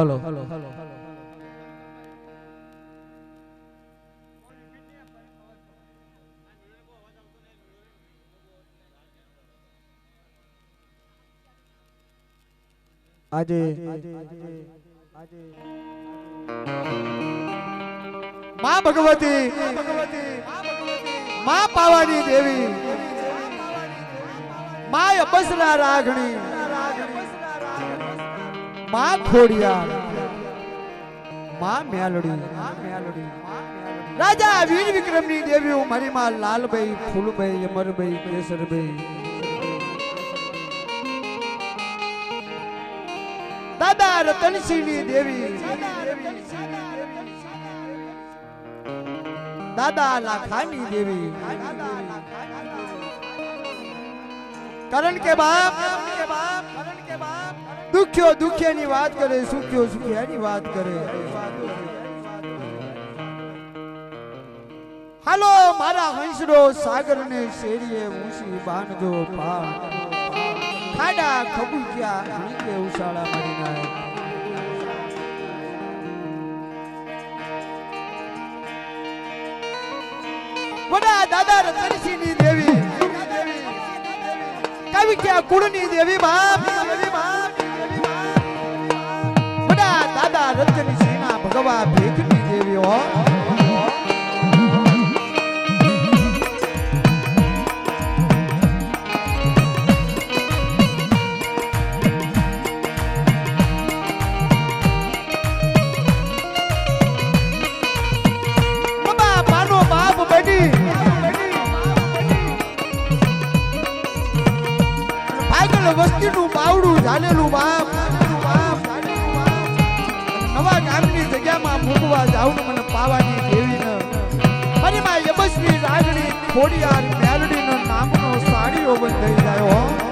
hello આજે માં ભગવતી માં પાવાની દેવી માં અબસરા રાગણી માં ખોડિયાર માં મેલડી રાજા વીર વિક્રમની દેવીઓ મારી માં લાલભાઈ ફૂલભાઈ અમરભાઈ કેસરભાઈ દાદા રતનસિંહની દેવી દાદા લાખાની દેવી કરણ કે બાપ દુખ્યો દુખ્યાની વાત કરે સુખ્યો સુખ્યાની વાત કરે હાલો મારા હંસડો સાગરને શેરીએ ઊંચી બાંધજો પાર ખાડા ખબુક્યા હણીકે ઉશાળા મારી નાય વડા દાદા રતનસિંહની દેવી કવિક્યા કુળની દેવી બાપ વડા દાદા રતનસિંહના ભગવા ભેખની દેવી હો વસ્તીનું બાવડું ઝાલેલું બાપ નવા ગામની જગ્યામાં મૂકવા જાઉં મને પાવાની દેવીને મારી માં યબસની રાગણી ખોડિયાર મેલડીનો નામનો સાડીઓ બંધ થઈ જાય હો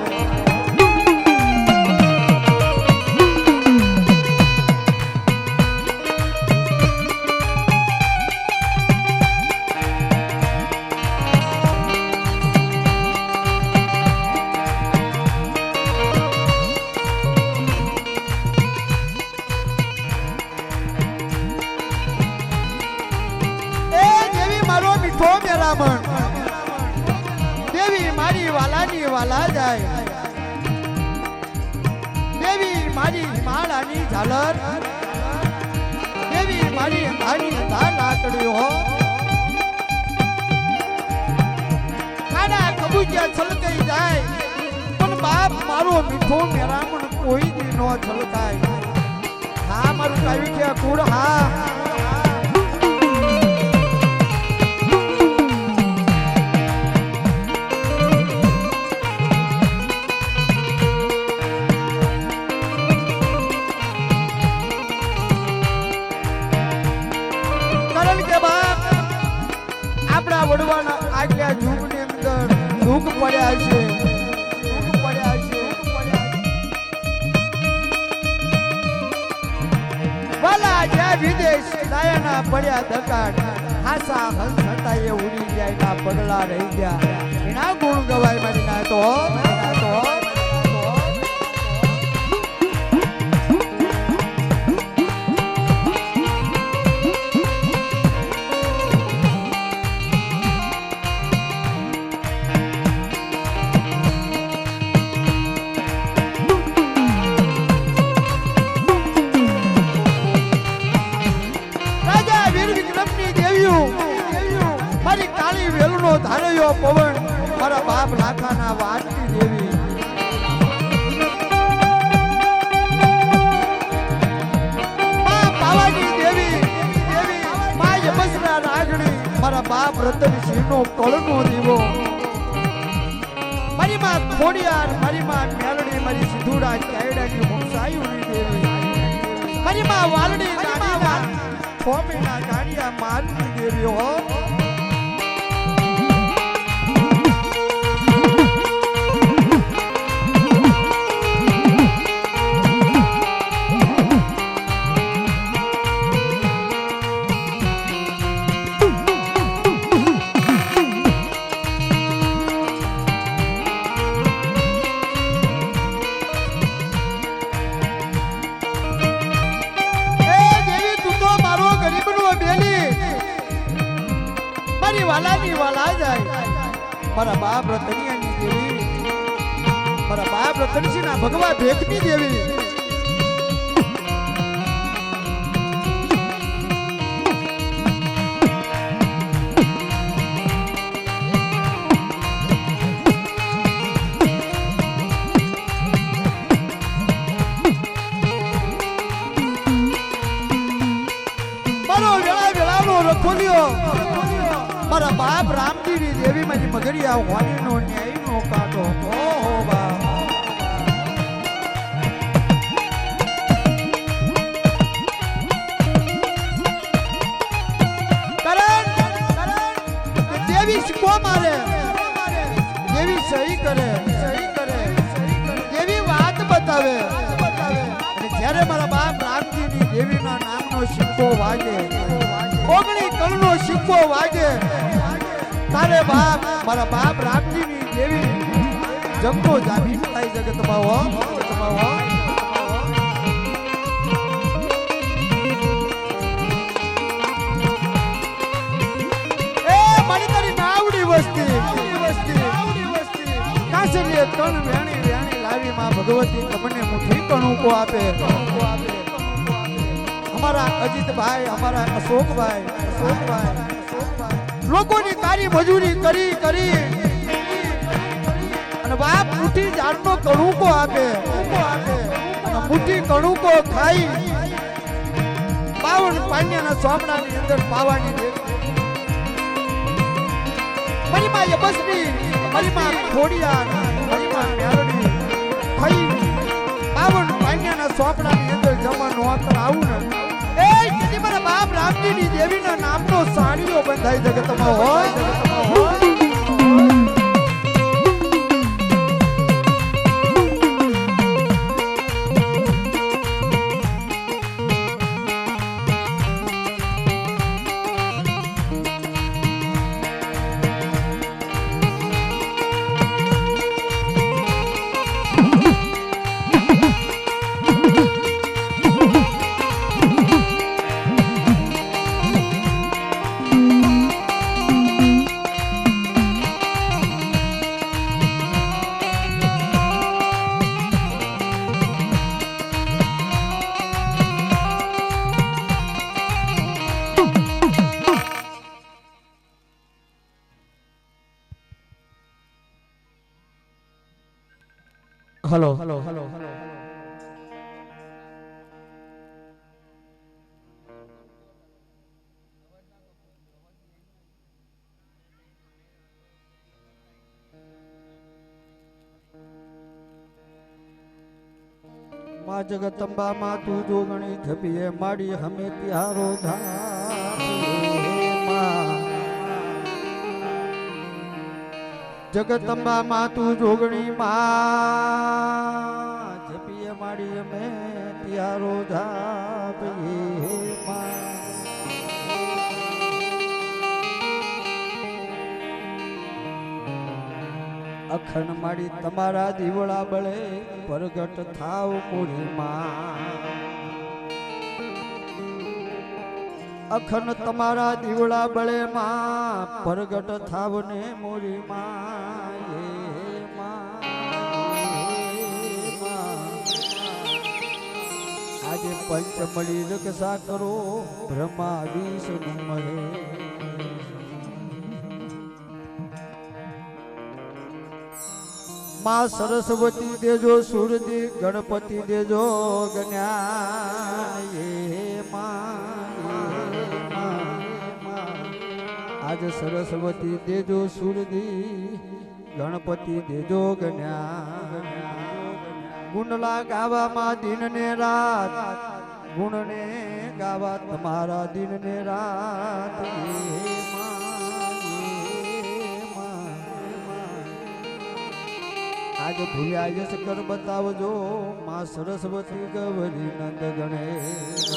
દેવી મારી વાલાની વાલા જાય દેવી મારી માળાની ઝાલર દેવી મારી અંધાની અંધા લાકડીઓ ખાડા કબૂજ્યા છલકાઈ જાય પણ બાપ મારો મીઠો મેરામણ કોઈ દી નો છલકાય હા મારું કાવી કે કુળ હા વડવાના આગલા યુગની અંદર દુઃખ પડ્યા છે વાલા જ્યાં વિદેશ દાયાના પડ્યા દકાટ હાસા હંસ હતા એ ઉડી જાય ના પગલા રહી ગયા એના ગુણ ગવાય મારી ના તો મારી કાળી વેલનો ધારયો પવન મારા બાપ લાખાના વાટકી દેવી માં પાવાની દેવી માં યબસરા રાગણી મારા બાપ રતનસિંહનો કળનો દીવો મારી માં ખોડિયાર મારી માં મેલડી મારી સિધુડા કાયડાની મુસાયુની દેવી મારી માં વાલડી નાનીના છોમીના ગાડિયા મારની દેવી હો વાલાની વાલા જાય મારા બાપ રતનિયાની દેવી મારા બાપ રતનસિંહના ભગવા ભેખની દેવી મારા બાપ રામજીની દેવી મારી મગરિયા વાલીનો ન્યાયનો કાંટો ઓહો બાપ દેવી શીખવો મારે દેવી સહી કરે દેવી વાત બતાવે અને જ્યારે મારા બાપ રામજીની દેવીના નામનો સિક્કો વાગે ઓગણી કણનો સિક્કો વાગે તારે બાપ મારા બાપ રામજીની દેવી જગનો જામીન થાય જગતમાં હો એ મારી તારી નાવડી વસ્તી કાસરીએ કણ વેણી લાવી માં ભગવતી તમને મુઠી કણુકો આપે અમારા અજીતભાઈ અમારા અશોકભાઈ લોકોની તારી મજૂરી કરી અને બાપ મુઠ્ઠી જાતનો કણુકો આપે અને મુઠ્ઠી કણુકો ખાઈ 52 પાણ્યાના સોમનાની અંદર પાવાની દે મારી માં યબસની મારી માં ખોડિયા મારી માં મેરડી ખાઈ 52 પાણ્યાના સોમનાની અંદર જમા નોતર આવું ને એ મારા બાપ રામજીની દેવીના નામનો સાડીઓ બંધાઈ જગતમાં હોય हेलो माँ जगदम्बा माँ तू जोगणी धपिए माड़ी हमें तिहारो जगदम्बा माँ तू जोगणी माँ जपिए माड़ी हमें तिहारो अखन माड़ी तमारा दीवड़ा बळे परगट थाव मोरी मां अखन तमारा दीवड़ा बळे मां परगट थाव ने मोरी मां ये मां आजे पंचमड़ी रक्षा करो ब्रह्मा विष्णु महेश माँ सरस्वती देजो सूरदी गणपति देजो गण्याये आज सरस्वती देजो सूरदी गणपति देजो गण्या गुणला गावा माँ दिन ने रात गुण ने गावा तुम्हारा दिन ने रात आज भूलिया यश कर बतावजो माँ सरस्वती गवरी नंद गणेश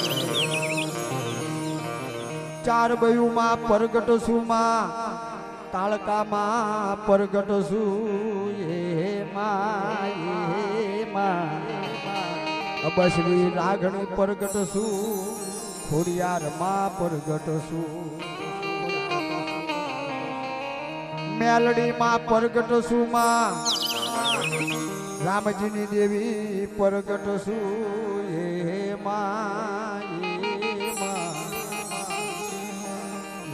चार बयु माँ परगट सु माँ तालका माँ परगट सु ये माँ अबश्री रागणी परगट सु खोड़ियार माँ परगट सु મેલડી માં પ્રગટ છું માં રામજીની દેવી પ્રગટ છું એ માં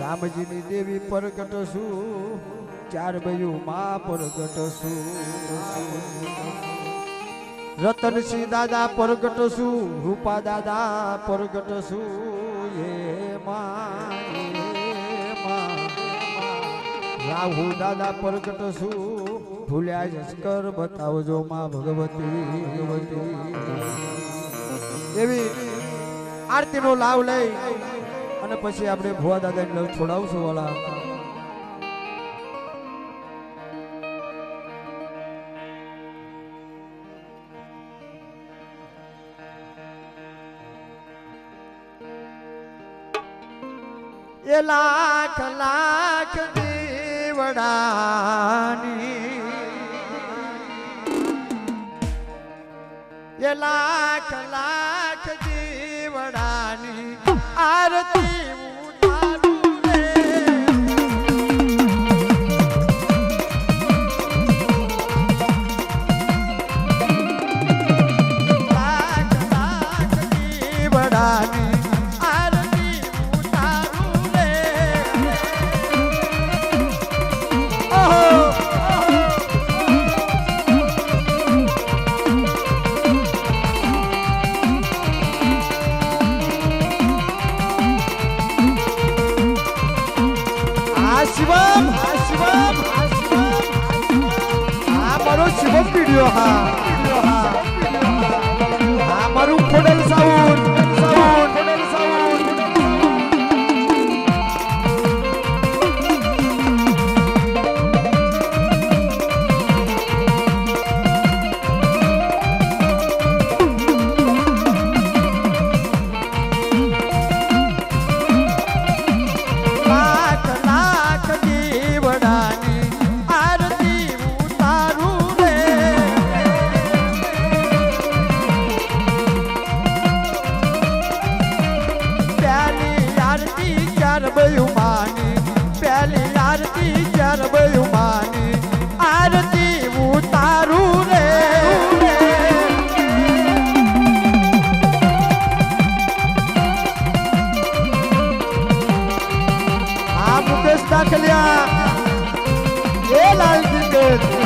રામજીની દેવી પ્રગટ છું ચાર બયું માં પ્રગટ છું રતનસિંહ દાદા પ્રગટ છું રૂપા દાદા પ્રગટ છું એ માં રાહુ દાદા પ્રગટ છું ભૂલ્યા જસ્કર બતાવજો માં ભગવતી એવી આરતીનો લાભ લઈ અને પછી આપણે ભુવા દાદાને લવ છોડાવશું વાલા એ લાખ લાખ દીવડાની એ લાખ લાખ દીવડાની આરતી ઉતારું રે લાખ લાખ દીવડાની शिवम शिवम मारो शिवम वीडियो मारू खोडल साउंड खोडल साउंड पहली आरती चार बयुमानी आरती उतारू रे आ मुकेश दाखलिया ये लाल टिकट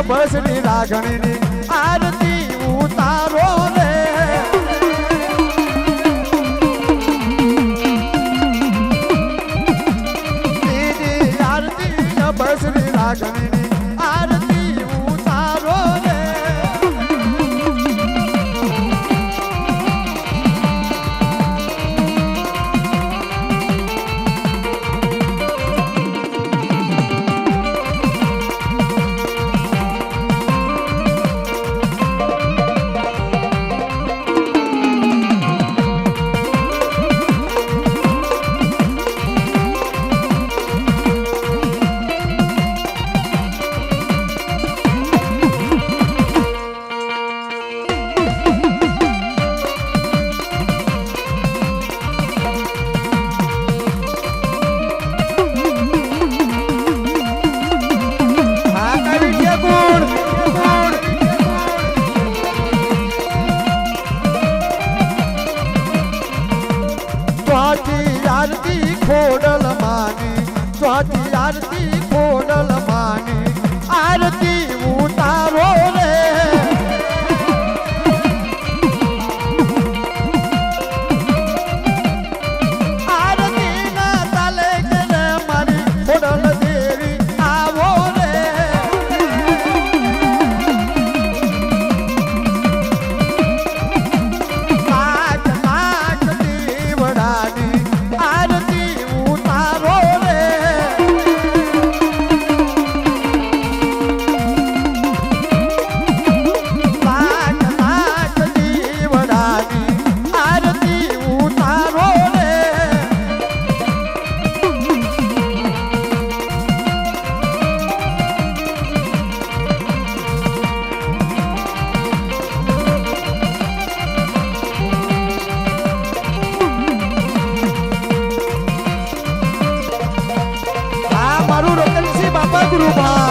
બસની રાગણીની આરતી ઉતારો રે દીદી આરતી બસની રાગણીની આરતી ઉતારો રે પગરૂ ભા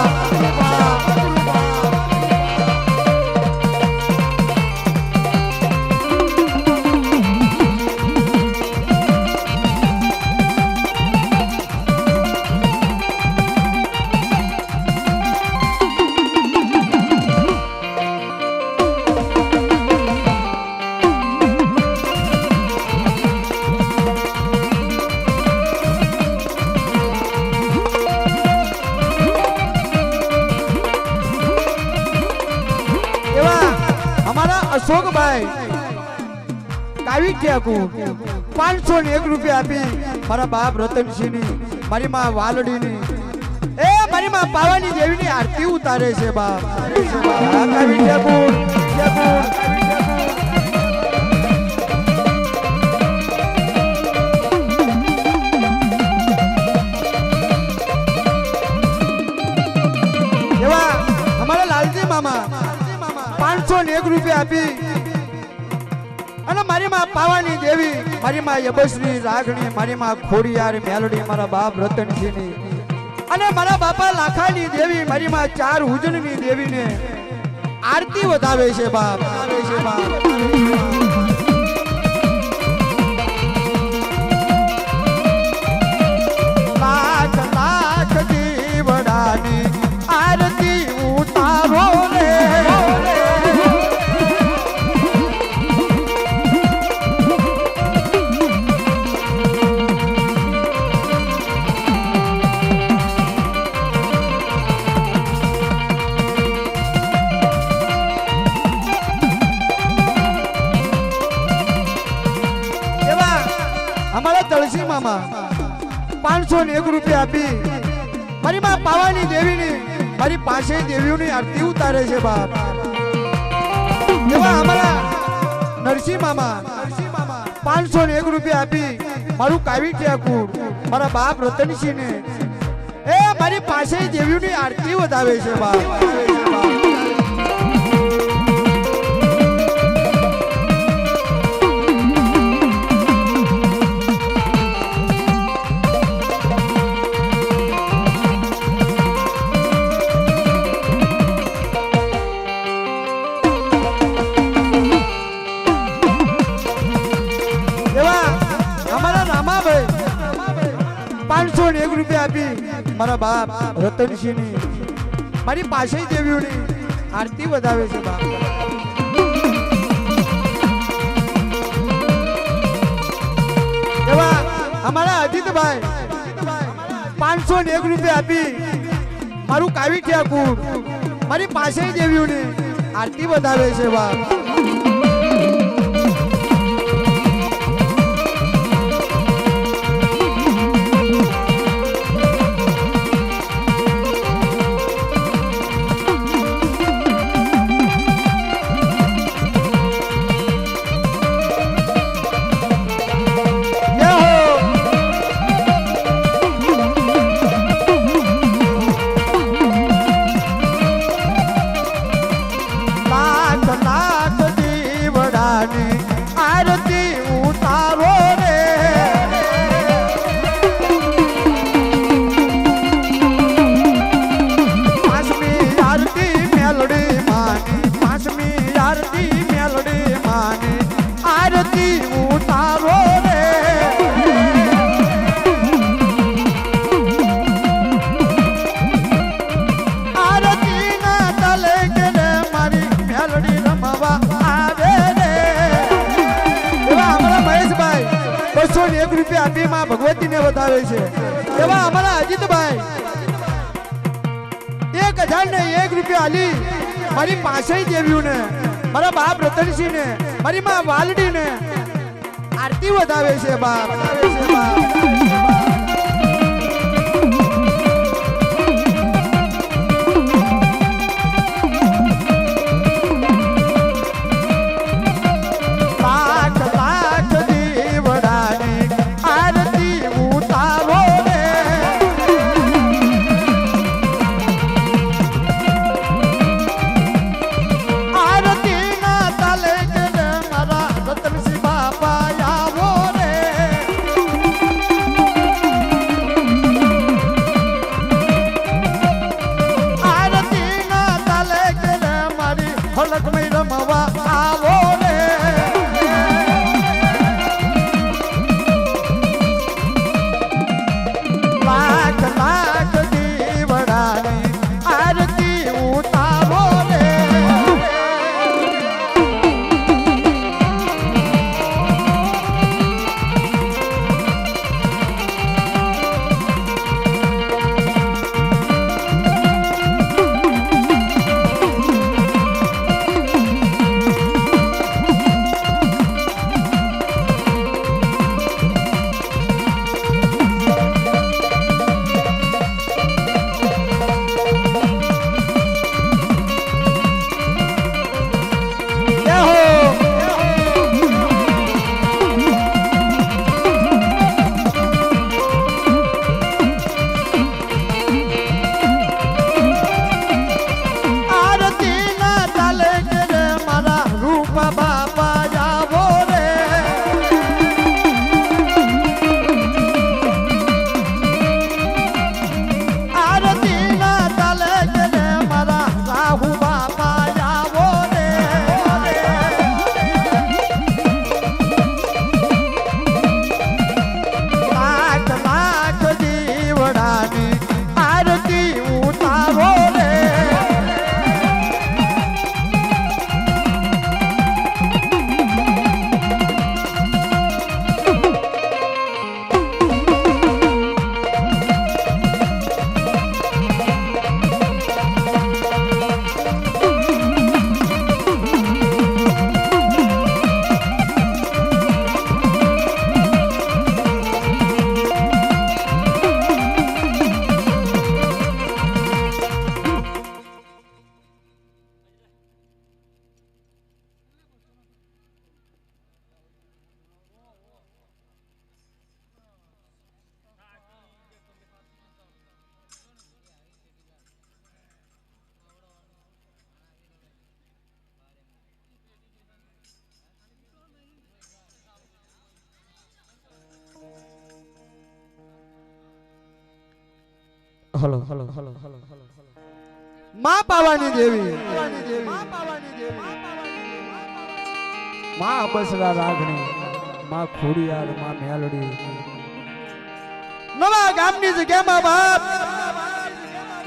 अशोक भाई कावी ઠેકુ 501 રૂપિયા આપી મારા બાપ રતનસિંહની મારી માં વાલડીની એ મારી માં પાવાની દેવીની આરતી ઉતારે છે બાપ કાવી ઠેકુ એવા અમારા લાલજી મામા 501 રૂપિયા આપી અને મારી માં પાવાની દેવી મારી માં યબશ્રી રાગણી મારી માં ખોડિયાર મેલડી મારા બાપ રતનસિંહની અને મારા બાપા લાખાની દેવી મારી માં ચાર હુજનની દેવીને આરતી વધાવે છે બાપ લાખ લાખ દીવડાની આરતી ઉતારો રે तुलसी मामा 501 રૂપિયા આપી મારી માં પાવાની દેવીની મારી પાસે દેવીઓની આરતી ઉતારે છે બાપ એવા અમારા નરસિંહ મામા 501 રૂપિયા આપી મારું કાવી ઠેકુ મારા બાપ રતનસિંહને એ મારી પાસે દેવીઓની આરતી વધાવે છે બાપ રૂપિયા આપી મારા બાપ રતનસિંહની મારી પાસે દેવીઓની આરતી વધાવે છે બાપ એવા અમારા અજીતભાઈ 501 રૂપિયા આપી મારું કાવી ઠેકુ મારી પાસે દેવીઓની આરતી વધાવે છે બાપ રૂપિયા આપી માં ભગવતીને વધાવે છે એવા અમારા અજીતભાઈ 1001 રૂપિયા આલી મારી પાસે દેવીઓને મારા બાપ રતનસિંહને મારી માં વાલડીને આરતી વધાવે છે બાપ હલો માં પાવાની દેવી માં બસરા રાગણી માં ખોડિયાર માં મેલડી નવા ગામની જગ્યામાં બાપ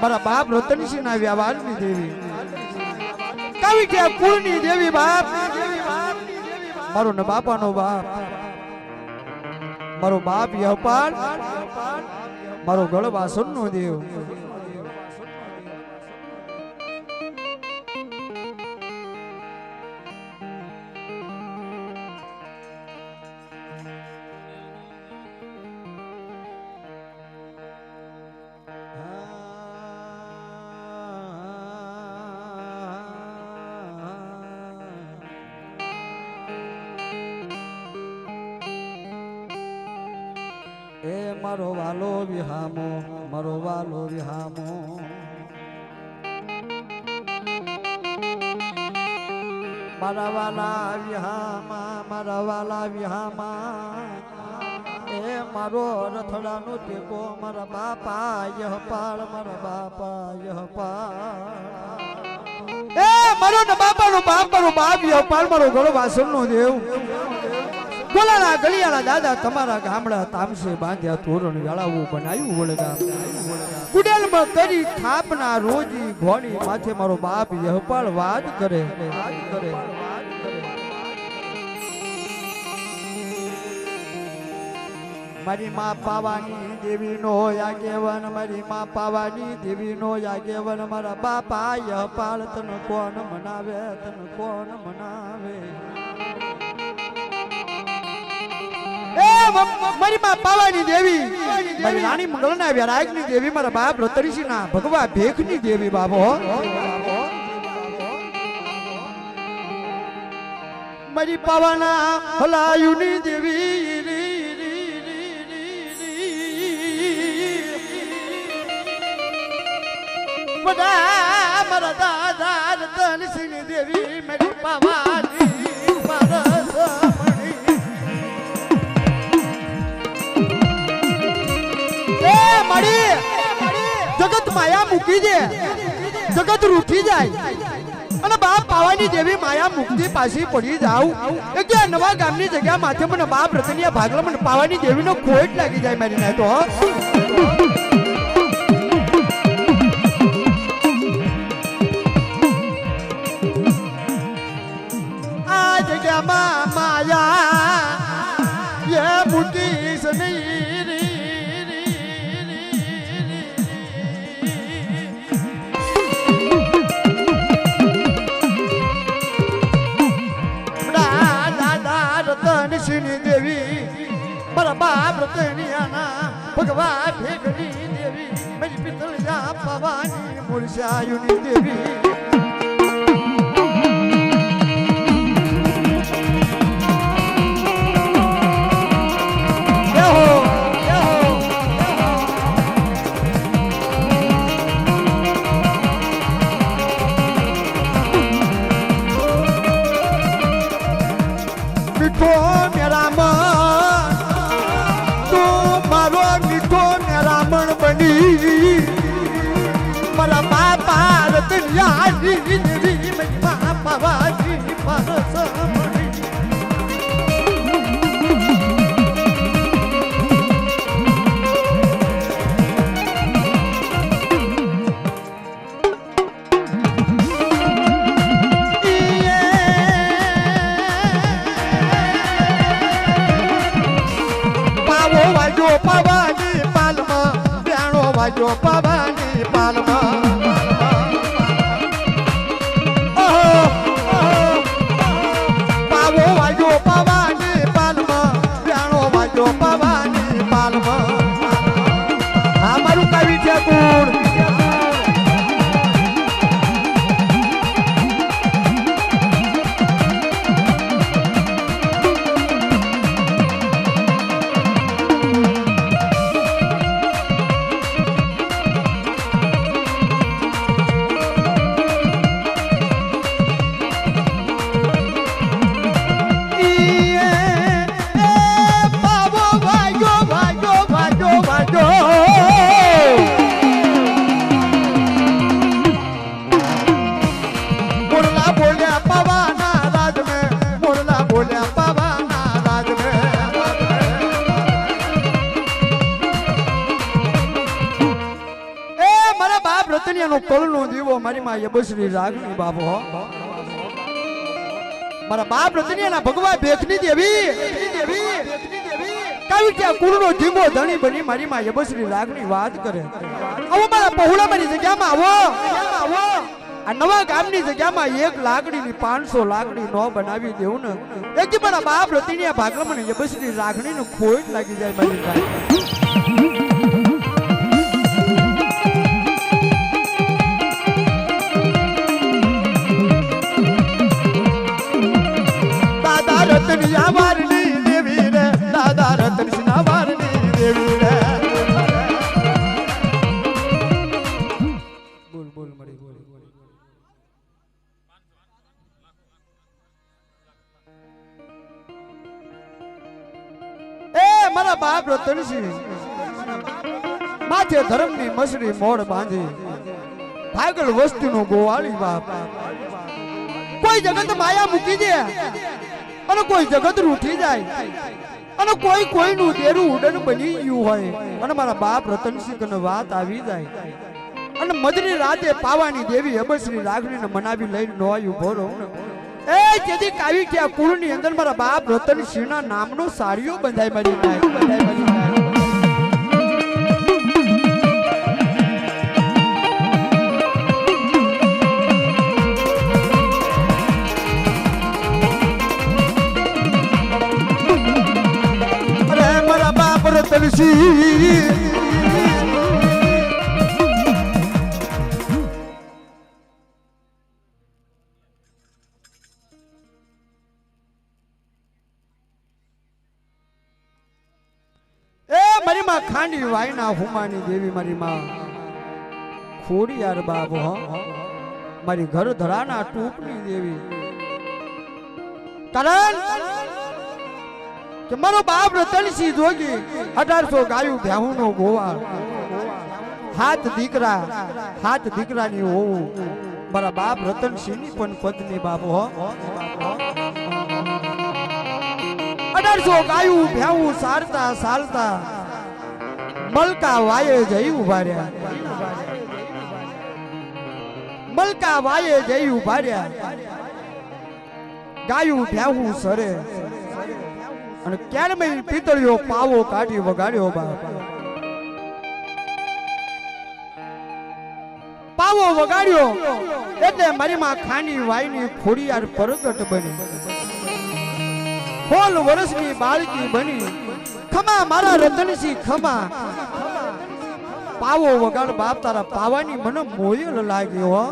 મારા બાપ રતનસિંહ ના વ્યવહારની દેવી કવિ કે કુળની દેવી બાપ મારો ને બાપાનો બાપ મારો બાપ યહપાલ મારો ગળવાસનનો દેવ એ મારો વાલો વિહામો મારો વાલો વિહામો મારા વાલા વિહામા એ મારો રથડાનો ટેકો મારા બાપા યહપાળ મારા બાપા યહપાળ એ મારો ને બાપાનો બાપ મારો બાપ યહપાળ મારો ગળો વાસણનો દેવ ગોલાના ગલિયાના દાદા તમારા ગામડા તામસે બાંધ્યા તોરણ વેળાવું બનાવ્યું વળગામ કુડેલમાં કરી થાપના રોજી ઘોડી માથે મારો બાપ યહપાળ વાદ કરે મારી માં પાવાની દેવી નો આગેવન મારી માં પાવાની દેવી નો આગેવન મારા બાપા યહપાળ તને કોણ મનાવે મારી માં પાવાની દેવી મારી રાણી મંગલના વ્યારાગની દેવી મારા બાપ રતનસિંહ ના ભગવા ભેખની દેવી બાબો મારી પાવાના હલાયુની દેવી બધા મારા દાદા રતનસિંહ દેવી મારી પાવાની જગત માયા મૂકી દે જગત રૂઠી જાય અને બાપ પાવાની દેવી માયા મુક્તિ પાછી પડી જાવ એટલે નવા ગામની જગ્યા માથે મને બાપ રતનિયા ભાગલા મને પાવાની દેવીનો ખોટ લાગી જાય મારી ના તો આ જગ્યામાં માયા એ મૂકી નહીં રતનસિંહ દેવી મારા બાપ રતનિયાના ભગવા ભેગની દેવી મારી પિતળિયા પાવાની મુરશાયુની દેવી મારા બાપા રતનિયાની દેવી મારી પાવાની પરસમણી પાવો વાજો પાવાની પાલમાં વ્યાણો વાજો પાવાની પાલમાં પાવો વાજો પાવાની પાલમાં વ્યાણો વાજો પાવાની પાલમાં આ મારું કવિ છે ગુણ કાલિયાનો કળનો દીવો મારી માં યબશ્રી રાગણી બાપો મારા બાપ રતનિયાના ભગવા ભેખની દેવી કાવિયા કુળનો ધીમો ધણી બની મારી માં યબશ્રી રાગણી વાત કરે આવો મારા પહોળા મારી જગ્યામાં આવો આ નવા ગામની જગ્યામાં 1 લાકડીની 500 લાકડી નો બનાવી દેવું ને એક મારા બાપ રતનિયા ભાગલા મને યબશ્રી રાગણીનો ખોટ લાગી જાય મારી ભાઈ રતનિયા વારની દેવી રે દાદા રતનસિંહના વારની દેવી રે બોલ મળી એ મારા બાપ રતનસિંહ માથે ધર્મની મસરી મોડ બાંધી ભાગલ વસ્તીનો ગોવાળી બાપ કોઈ જગત માયા મૂકી દે અને કોઈ જગત રૂઠી જાય અને કોઈ કોઈનું દેરું ઉડન બની ગયું હોય અને મારા બાપ રતનસિંહ ને વાત આવી જાય અને મધની રાતે પાવાની દેવી યબશ્રી રાગણીને મનાવી લઈને નો ઉભો રહો એ જેથી કાવી કે આ કુળની અંદર મારા બાપ રતનસિંહના નામનો સાડીઓ બંધાઈ મળી જાય મારી માં ખાંડી વાયના હુમાની દેવી મારી માં ખોડિયાર બાબો મારી ઘર ધરાના ટૂપની દેવી કારણ કે મારો બાપ રતનસિંહ જોગી 1800 ગાયું ભ્યાહુનો ગોવાળ હાથ દીકરાની હોવું મારા બાપ રતનસિંહની પણ પત્ની બાપો 1800 ગાયું ભ્યાહું સાલતા મલકા વાયે જઈ ઉભા રહ્યા ગાયું ભ્યાહું સરે અને ક્યારે પિતળિયો પાવો કાઢી વગાડ્યો બાપ પાવો વગાડ્યો એટલે મારી માં ખાંડી વાયની ખોડિયાર પ્રગટ બની 16 વર્ષની બાળકી બની ખમા મારા રતનસિંહ ખમા પાવો વગાડ બાપ તારા પાવાની મને મોયલ લાગ્યો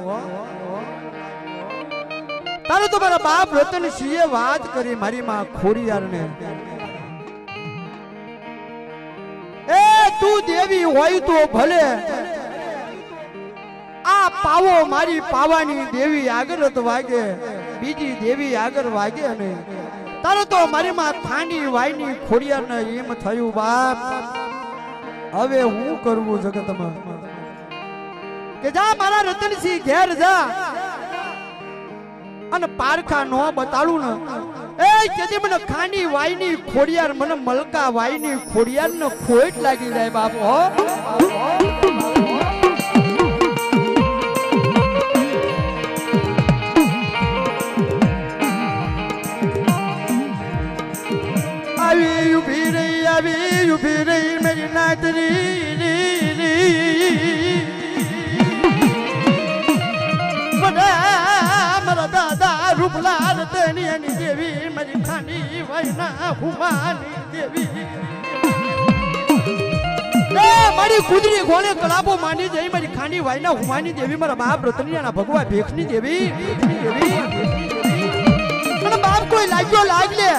તારે તો મારા બાપ રતનસિંહે વાત કરી મારી માં ખોડિયારને એ તું દેવી હોય તો ભલે આ પાવો મારી પાવાની દેવી આગળ વાગે બીજી દેવી આગળ વાગે અને તારે તો મારી માં ખાંડી વાયની ખોડિયારને એમ થયું બાપ હવે હું કરવું જગતમાં કે જા મારા રતનસિંહ ઘેર જા અને પારખા નો બતાડું ને એ કેદી મને ખાંડી વાયની ખોડિયાર મને મલકા વાયની ખોડિયાર ને ખોટ લાગી જાય બાપ આવી ઉભી રહી મેરી નાતરી મારા દાદા રૂપલા રતનિયાની દેવી મારી ખાંડી વાયના હુમાની દેવી મારી કુદરી ગોળે કલાબો માંડી જઈ મારી ખાંડી વાયના હુમાની દેવી મારા બાપ રતનિયાના ભગવા ભેખની દેવી અને બાપ કોઈ લાગ્યો લાગલે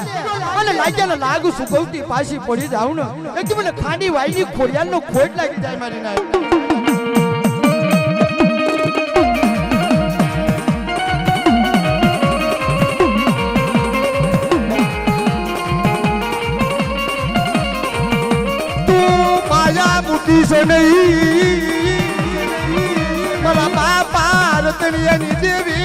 અને લાગ્યાને લાગુ સુકવતી પાછી પડી જાવ ને એટલે મને ખાંડી વાયની ખોડિયારનો ખોટ લાગી જાય મારી ના से नहीं मारा बापा रतनियानी देवी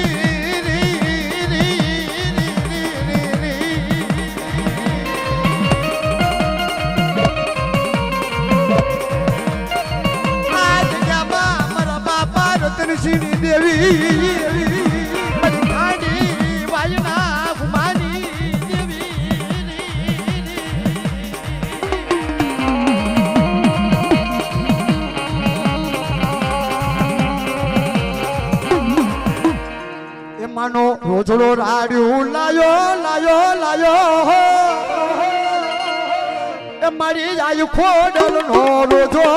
માનો રોજડો રાડ્યું લાયો એ મારી આયુ ખોડલ નો રોજો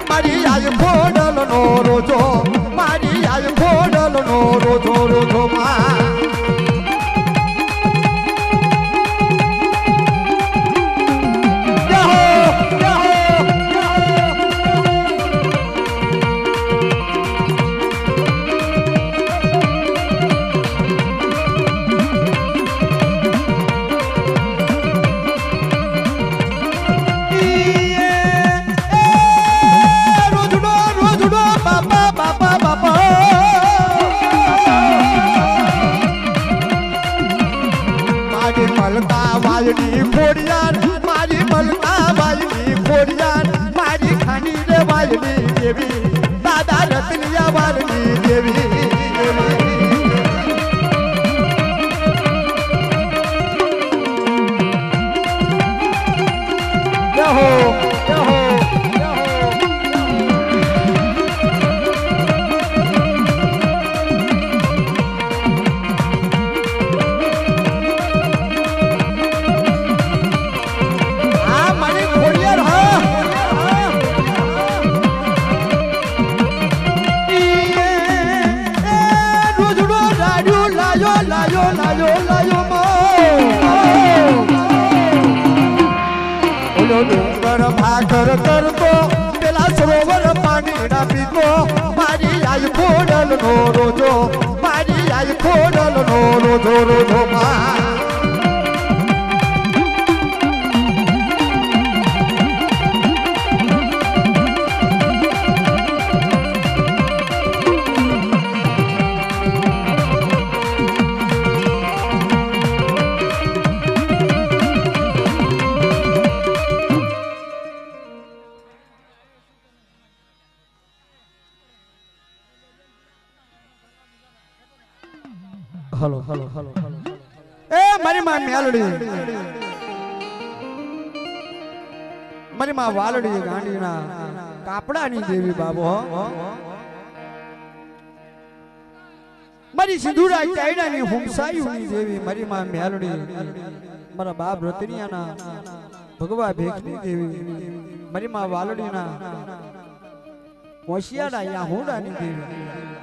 મારી આયુ ખોડલ નો રોજો મારી આયુ ખોડલ નો રોજો માં મારી મલકા વાયની ખોડિયાર મારી ખાની રે વાયની દેવી દાદા રતનિયા વાલની દેવી ભાગર કરતો પેલા સરોવર પાણી ના પીતો મારી આય ખોડલ નો રોજો મારી આય ખોડલ નો રોજો માં હલો એ મારી માં મેલડી મારી માં વાલડી ગાંડીના કાપડાની દેવી બાબો મારી સિંધુરા કાયડાની હુમસાયુની દેવી મારી માં મેલડી મારા બાપ રતનિયાના ભગવા ભેખની દેવી મારી માં વાલડીના હોશિયારા યા હોડાની દેવી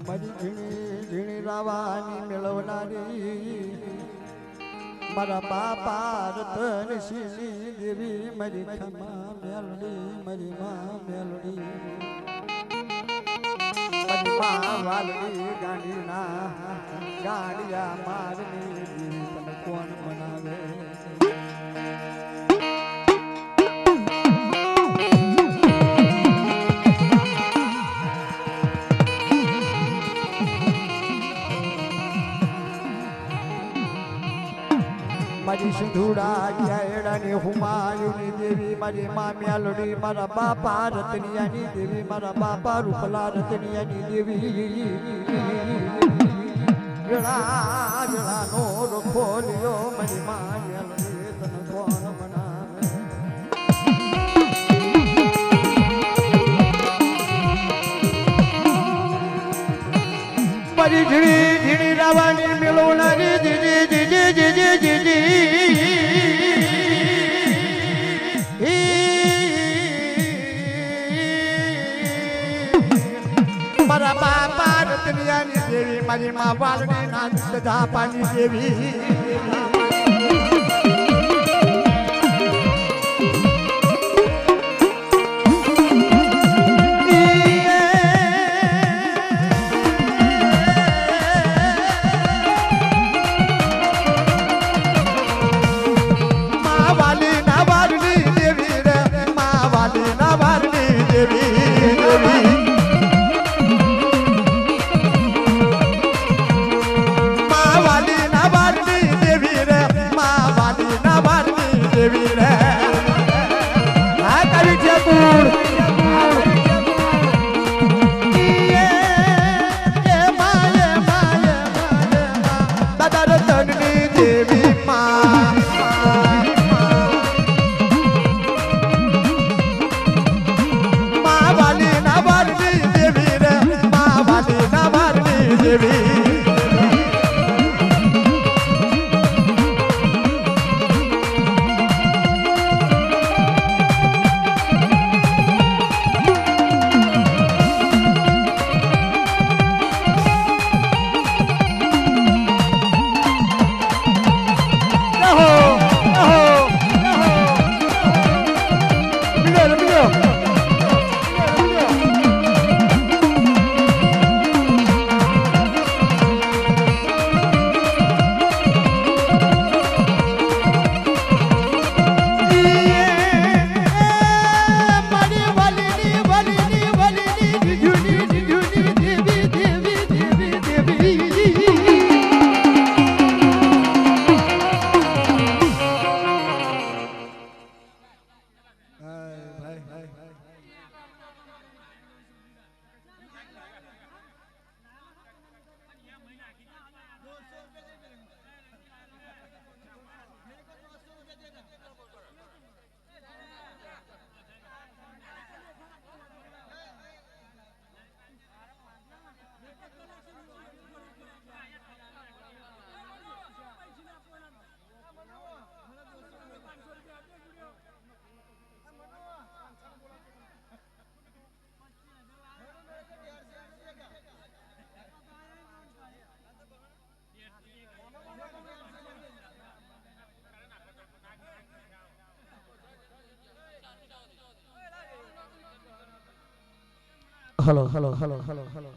મારી ઝીણી રાવાની મેળવનારી મારા બાપા રતન સિંહની દેવી મારી ખમા મેલડી મારી માં મેલડી મારી માં વાલડી ગાંડીના ગાંડિયા મારની દેવી તને કોણ મનાવે મારી સિંધુડા કાયડાની હુમાયુની દેવી મારી માં મેલડી મારા બાપા રતનિયાની દેવી મારા બાપા રૂપલા રતનિયાની દેવી જળા જળાનો રખો લ્યો મારી માં મેલડી તને કોણ મનાવે મારી ઝીણી રાવાની મેળવનારી જીજી મારા બાપા રતનિયાની દેવી મારી માં વાલડી ના જાપાની દેવી દેવી હા કાવી ઠાકુર દાદા રતનની દેવી માં વાલી ના વાલી દેવી રે માં વાલી ના વાલી દેવી hello hello hello hello hello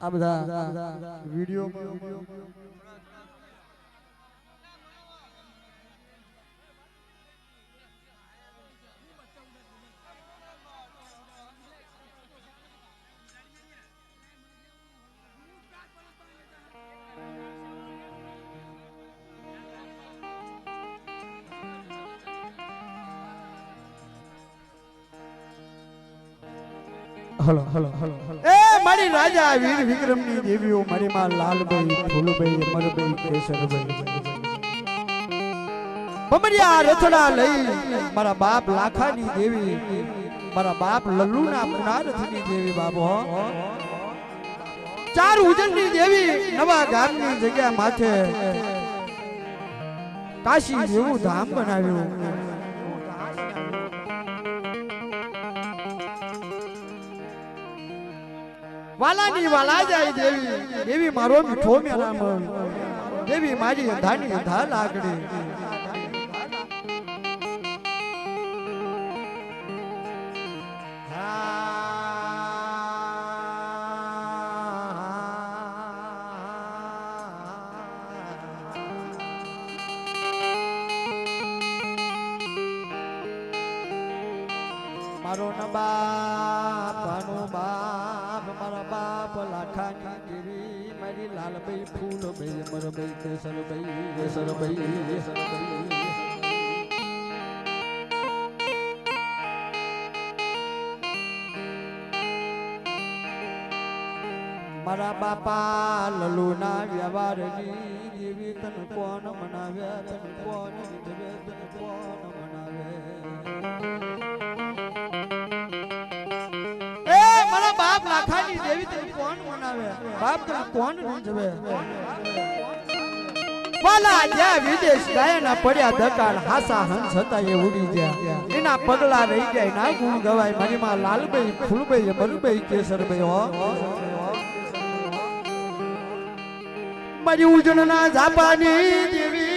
આ બધા video hello hello hello hello એ મારી રાજા વીર વિક્રમની દેવીઓ મારી માં લાલભાઈ ફૂલભાઈ અમરભાઈ કેશરભાઈ બમરિયા રથડા લઈ મારા બાપ લાખાની દેવી મારા બાપ લલ્લુના પુનારથની દેવી બાબો ચાર ઉજળની દેવી નવા ગામની જગ્યા માથે કાશી જેવું ધામ બનાવ્યું વાલાની વાલા જાય દેવી દેવી મારો મીઠો મેરામ દેવી મારી અંધાની અંધા લાગડી મારો ન બાપનો બાપ મારા બાપ લાખાની દેવી મારી લાલભાઈ ફૂલભાઈ અમરભાઈ કેશરભાઈ મારા બાપા લલુના વ્યવહારની દેવી તને કોણ મનાવ્યા તને કોણ તને કોણ મનાવે બાપ લાખાની દેવી તને કોણ મનાવે બાપ તને કોણ રીંઝવે વાલા જ્યાં વિદેશ ગાયના પડ્યા દકાળ હાસા હંસ હતા એ ઉડી ગયા એના પગલા રહી ગયા ના ગુણ ગવાય મારી માં લાલભાઈ ફૂલભાઈ અમરભાઈ કેશરભાઈ હો મારી ઉજળના ઝાપાની દેવી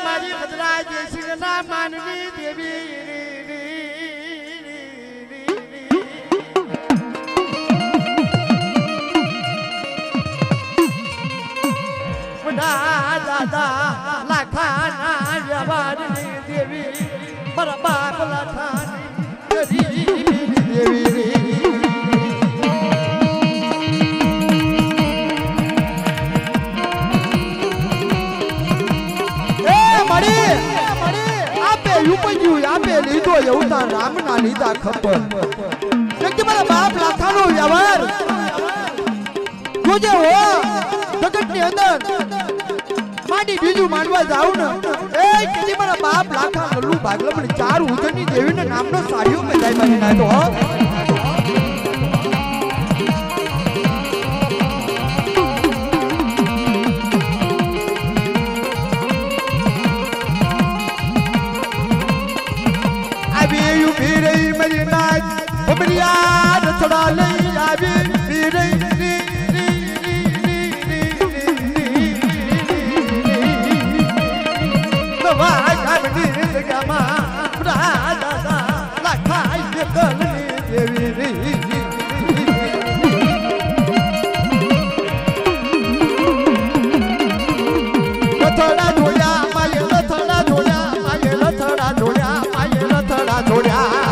મારી ભદ્રા જયસિંહના માનવી દેવી દાદા લાખાના વ્યવહારની દેવી મારા બાપ લાખાની દેવી લીધો અવતાર રામના લીધા ખબર કે મારા બાપ લાખાનો વ્યવહાર જોજે હો જગતની અંદર માડી બીજું માનવા જાવ ને એ કે મારા બાપ લાખા નલ્લુ ભાગલા પણ ચાર ઉધની દેવીના નામનો સાડીઓ બજાઈ મારી નાખ્યો હો થોડા લઈ આવી પીરે નવા ગામની જગ્યામાં રાજા લાખાઈ કલની દેવી લથડા ધોયા માય લથડા ધોયા માય લથડા ધોયા માય લથડા ધોયા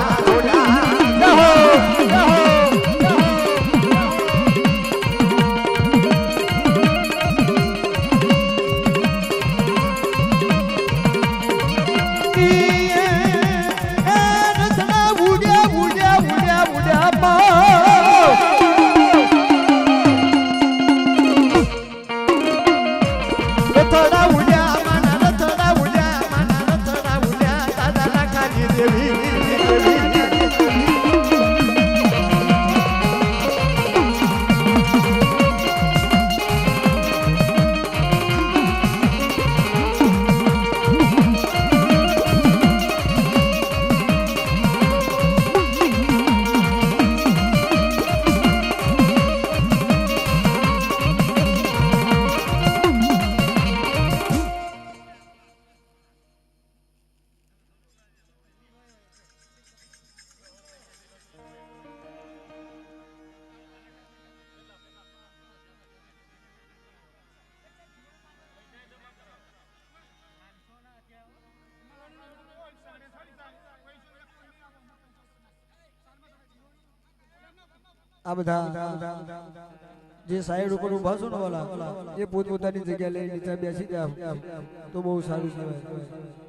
આ બધા જે સાઈડ ઉપર ઉભા છો ને વાલા એ પોતપોતાની જગ્યા લઈ નીચે બેસી જાય તો બહુ સારું કહેવાય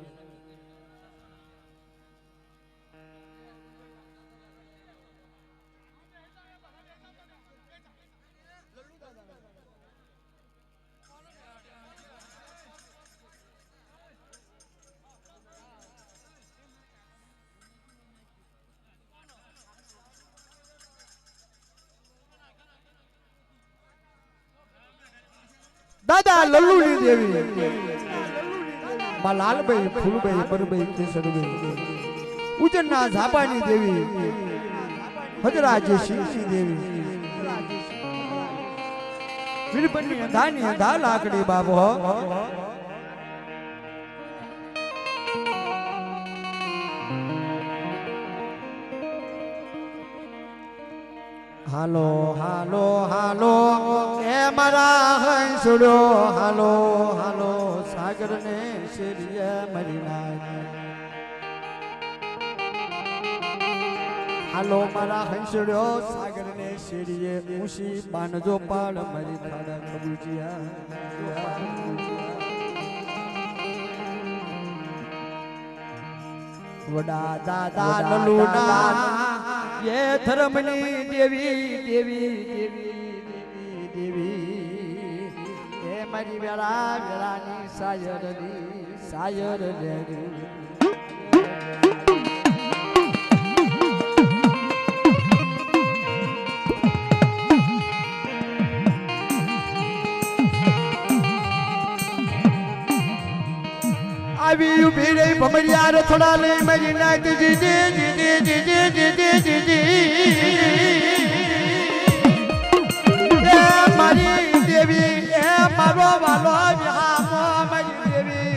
દાદા લલ્લુની દેવી માં લાલભાઈ ફૂલભાઈ પરભાઈ કેસરભાઈ ઉજ્જૈનના ઝાપાની દેવી હજરાજી શિવની દેવી વીરપની દાની દા લાકડી બાબો હાલો હાલો હાલો એ મારા હંસડો હાલો હાલો સાગર ને શેરીએ મરી નાય હાલો મારા હંસડો સાગર ને શેરીએ ઊંચી બાનજો પાડ મરી ખાડા કબૂચિયા વડા દાદા લલુના ये धर्मनी देवी देवी देवी देवी ये मरी वेला वेलानी सायर ले આવી ઉભી રહી ભમરિયા રથડા લે મરી નાખ જી એ મારી દેવી એ મારો વાલો વિહામો મારી દેવી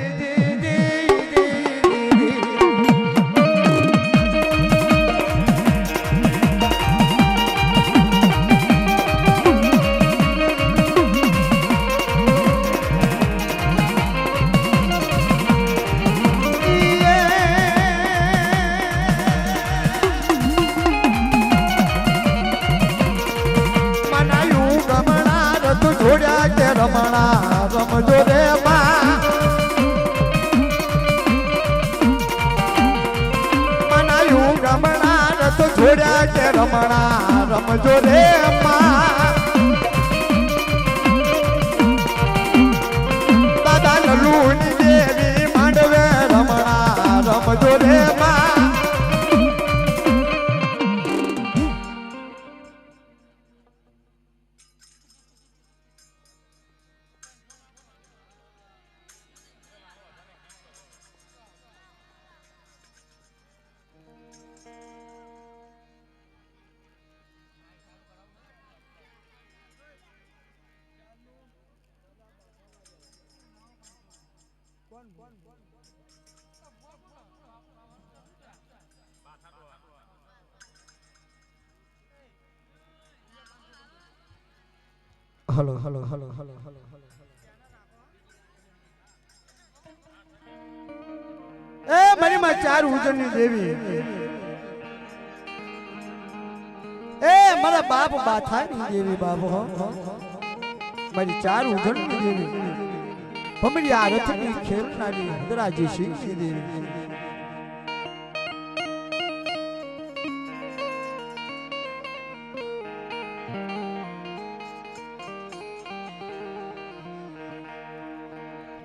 રમજો રે માં દાદા લલુની દેવી માંડવે રમણા રમજો રે માં hello hello hello hello hello એ મારી માં ચાર ઉજળની દેવી એ મારા બાપ બાથાની દેવી બાબો મારી ચાર ઉજળની દેવી ભમરી આ રથની ખેલનારી હદરાજી સિંહની દેવી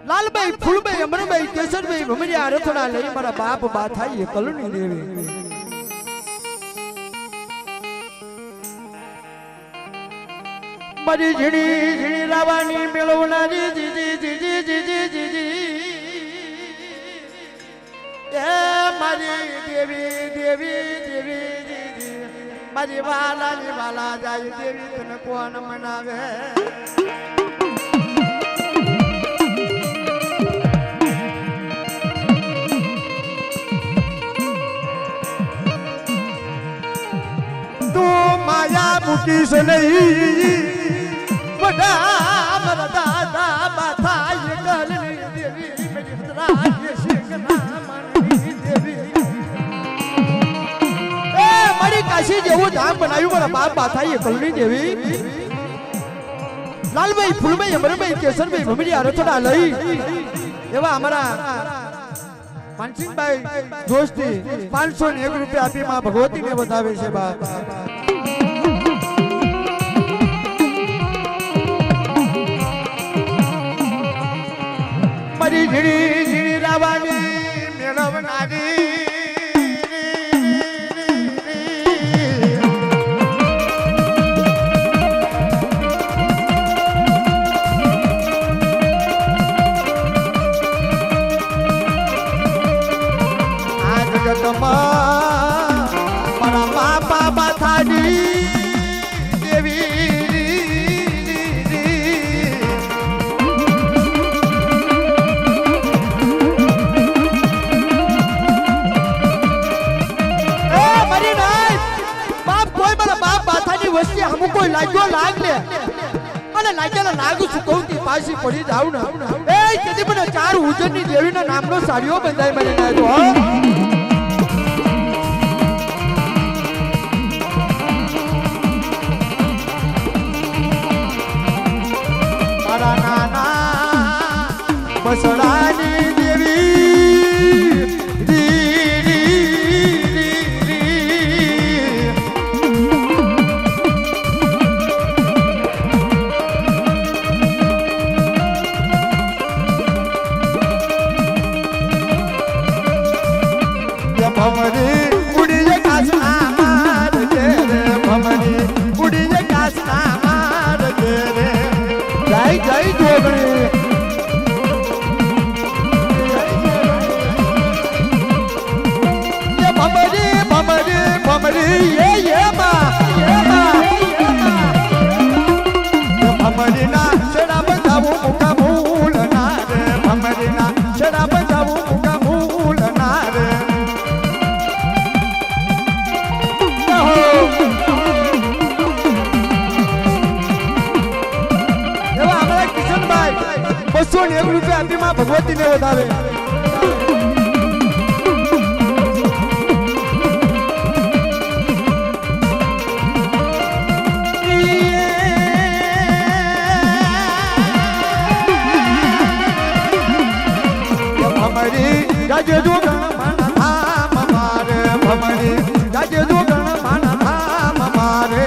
લાલભાઈ ફૂલભાઈ અમરભાઈ કેસરભાઈ ભમરિયા રથડા લઈ મારા બાપ બાથાઈ કલની દેવી મારી ઝીણી ઝીણી રાવાની મેળવનારી જીજી જીજી જીજી જીજી એ મારી દેવી દેવી દેવી જીજી મારી વાલાની વાલા જાય દેવી તને કોણ મનાવે માયા મૂકીશ નહીં વડા મારા દાદા બાથાઈ કલની દેવી મેરી હદરાજી સિંહના માની દેવી એ મારી કાશી જેવું ધામ બનાવ્યું મારા બાપ બાથાઈ કલની દેવી લાલભાઈ ફૂલભાઈ અમરભાઈ કેસરભાઈ ભમરિયા રથડા લઈ એવા અમારા માનસિંહભાઈ દોસ્તી 501 રૂપિયા આપી માં ભગવતીને વધાવે છે બાપ મારી ઝીણી ઝીણી રાવાની મેળવનારી આ જગતમાં મારા બાપા બાથાની હમુ કોઈ લાગ્યો લાગ લે અને લાગ્યાના લાગુ ચૂકવતી પાછી પડી જાવ ને એ કદી મને ચાર ઉજળની દેવીના નામનો સાડીઓ બંધાઈ મને નાખ્યો હો મારા નાના બસડાની દેવી ભમરી ઉડીએ કાસના માર કે રે ભમરી ઉડીએ કાસના માર કે રે જય જય જોગણી ये भमरी भमरी भमरी ये भमरी ना छड़ा बजाऊ मुका भूल ना रे भमरी ना छड़ा बजाऊ मुका भूल ना रे એવા અમારા કિશનભાઈ 201 રૂપિયા આપીમાં ભગવતીને વધાવે જાજે જોગણ માના ધામ મારે ભમરી જાજે જોગણ માના ધામ મારે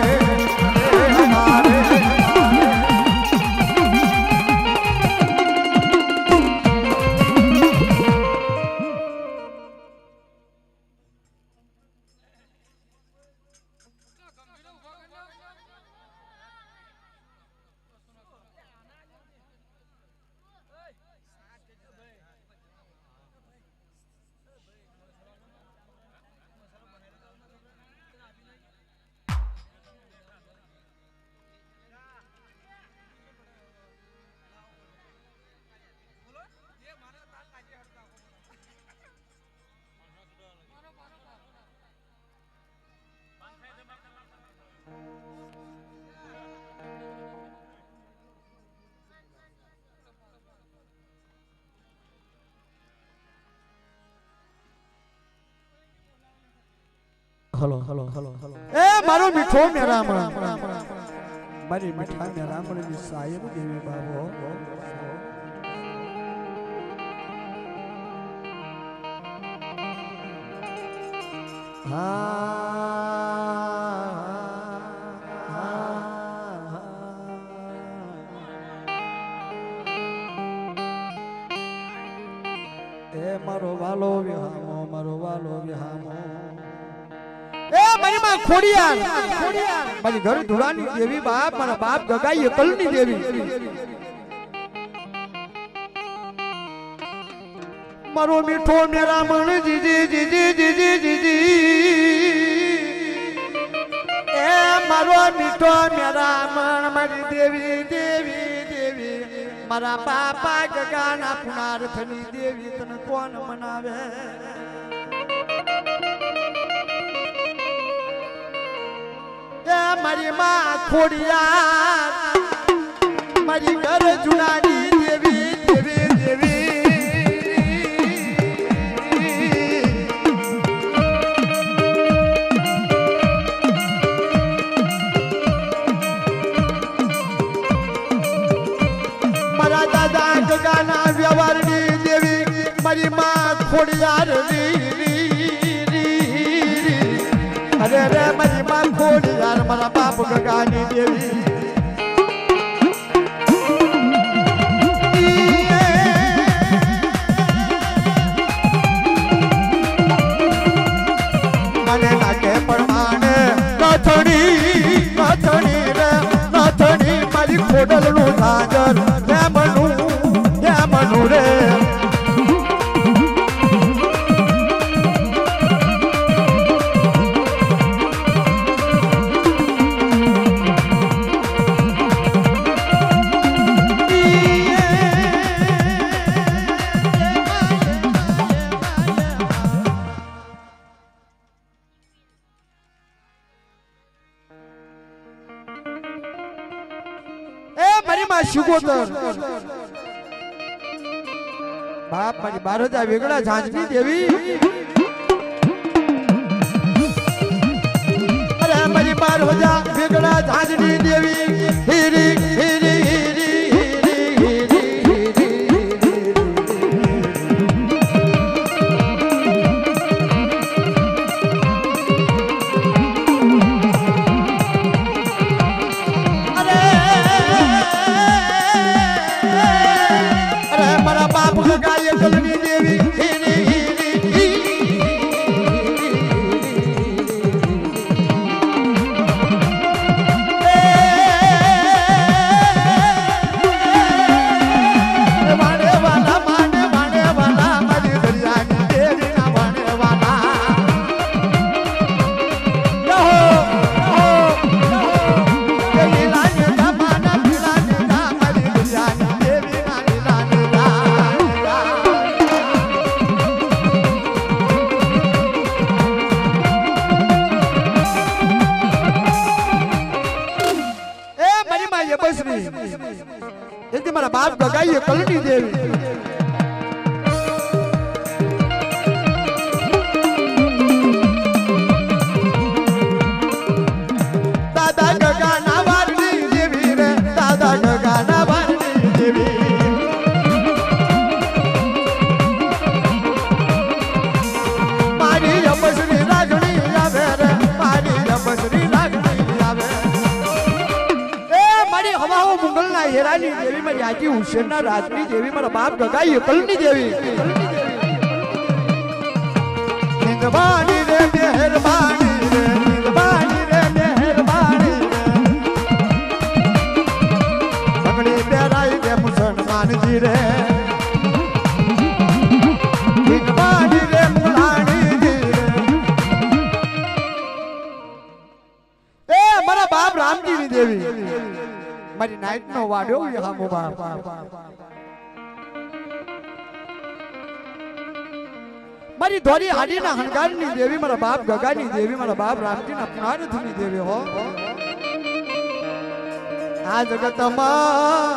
એ મારો મીઠો મેરામણ મારી મીઠા મેરામણ ની સાયબ દેવી બાબો મારો વાલો વિહામો એ મારી માં ખોડિયાર મારી ઘર ધુરાની દેવી બાપ મારા બાપ ગગાઈ એકલની દેવી મારો મીઠો મેરા મન જીજી એ મારો મીઠો મેરા મન મારી દેવી મારા બાપા ગગાના પુનાર્થની દેવી તને કોણ મનાવે એ મારી માં ખોડિયાર મારી ઘર જુનાની દેવી મારા દાદા ગગાના વ્યવહારની દેવી મારી માં ખોડિયાર અરે રે મારી માં ખોડિયાર મારા બાપ ગગાની દેવી મને નાકે પરમાને નથણી રે નથણી મારી ખોડલનું ઝાંઝર મનુ રે મારી માં શુગોતર બાપ મારી 12,000 વેગડા ઝાંઝની દેવી અરે મારી 12,000 વેગડા ઝાંઝની દેવી હીરી મારા બાપ ગગાઈ કલની દેવી દાદા ગગાના વારની દેવી રે દાદા ગગાના વારની દેવી મારી અપસરી લાગણી આવે રે મારી અપસરી લાગણી આવે મારી હવાઓ મુગલના હેરાની દેવી મારી આજી હુસેનના રાજની દેવી મારા બાપ ગગાઈ એકલની દેવી નિંદવાની રે મહેરબાની રે નિંદવાની રે મહેરબાની પગડી પહેરાઈ દે મુસલમાનજી રે નિંદવાની રે મુલાણીજી રે એ મારા બાપ રામજીની દેવી મારી નાઈટ નો વાડ્યો હામો બાપ મારી ધોરી હાડીના હણગારની દેવી મારા બાપ ગગાની દેવી મારા બાપ રામજીના પુનારથની દેવી હો આ જગતમાં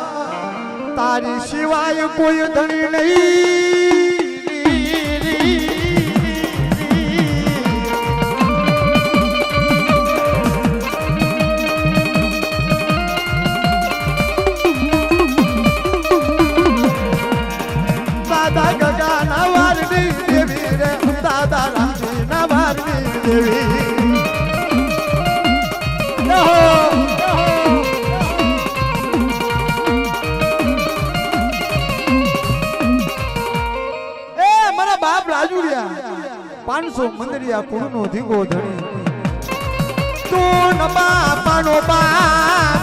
તારી સિવાય કોઈ ધણી નહીં દાદા ગગા ના વારની દેવી રે દાદા રાણી ના વારની દેવી એ મારા બાપ રાજુડિયા 500 મંદરિયા કુળનો ધીંગો ધણી તું બાપાનો બાપ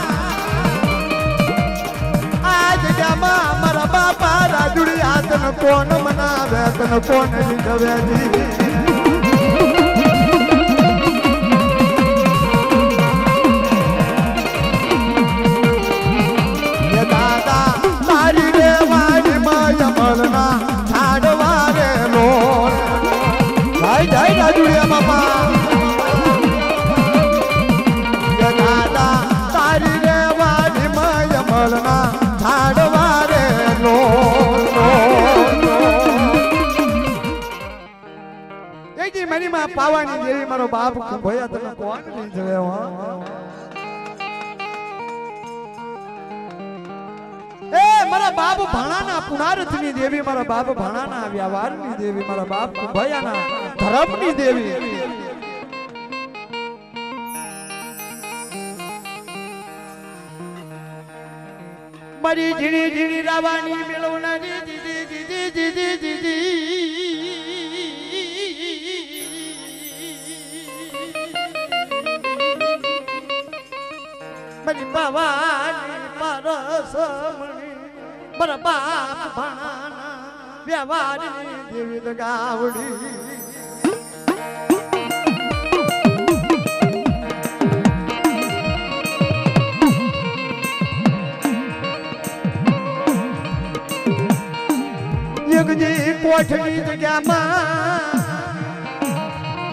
આ જગ્યામાં મારા બાપા રાજુડિયા તને કોણ મનાવે તને કોણ લીધવે દાદા તારી રે વાડી માય મળના છાડવા રે લો જય જય રાજુડિયા બાપા દાદા તારી રે વાડી માય મળના છાડવા રે લો એજી મનીમાં પાવાની દેવી મારો બાપ ભયા તને કોણ લઈ જવે એ મારા બાપ ભાણાના પુનારથની દેવી મારા બાપ ભાણાના વ્યવહારની દેવી મારા બાપ ભયાના ધર્મની દેવી મારી ઝીણી ઝીણી રાવાની મેળવનારી દીદી દીદી દીદી દીદી મારી બાવાની પરસમણી મારા બાપ ભાણાના વ્યવહારની દેવી ગાવડી યગજી કોઠની જગ્યામાં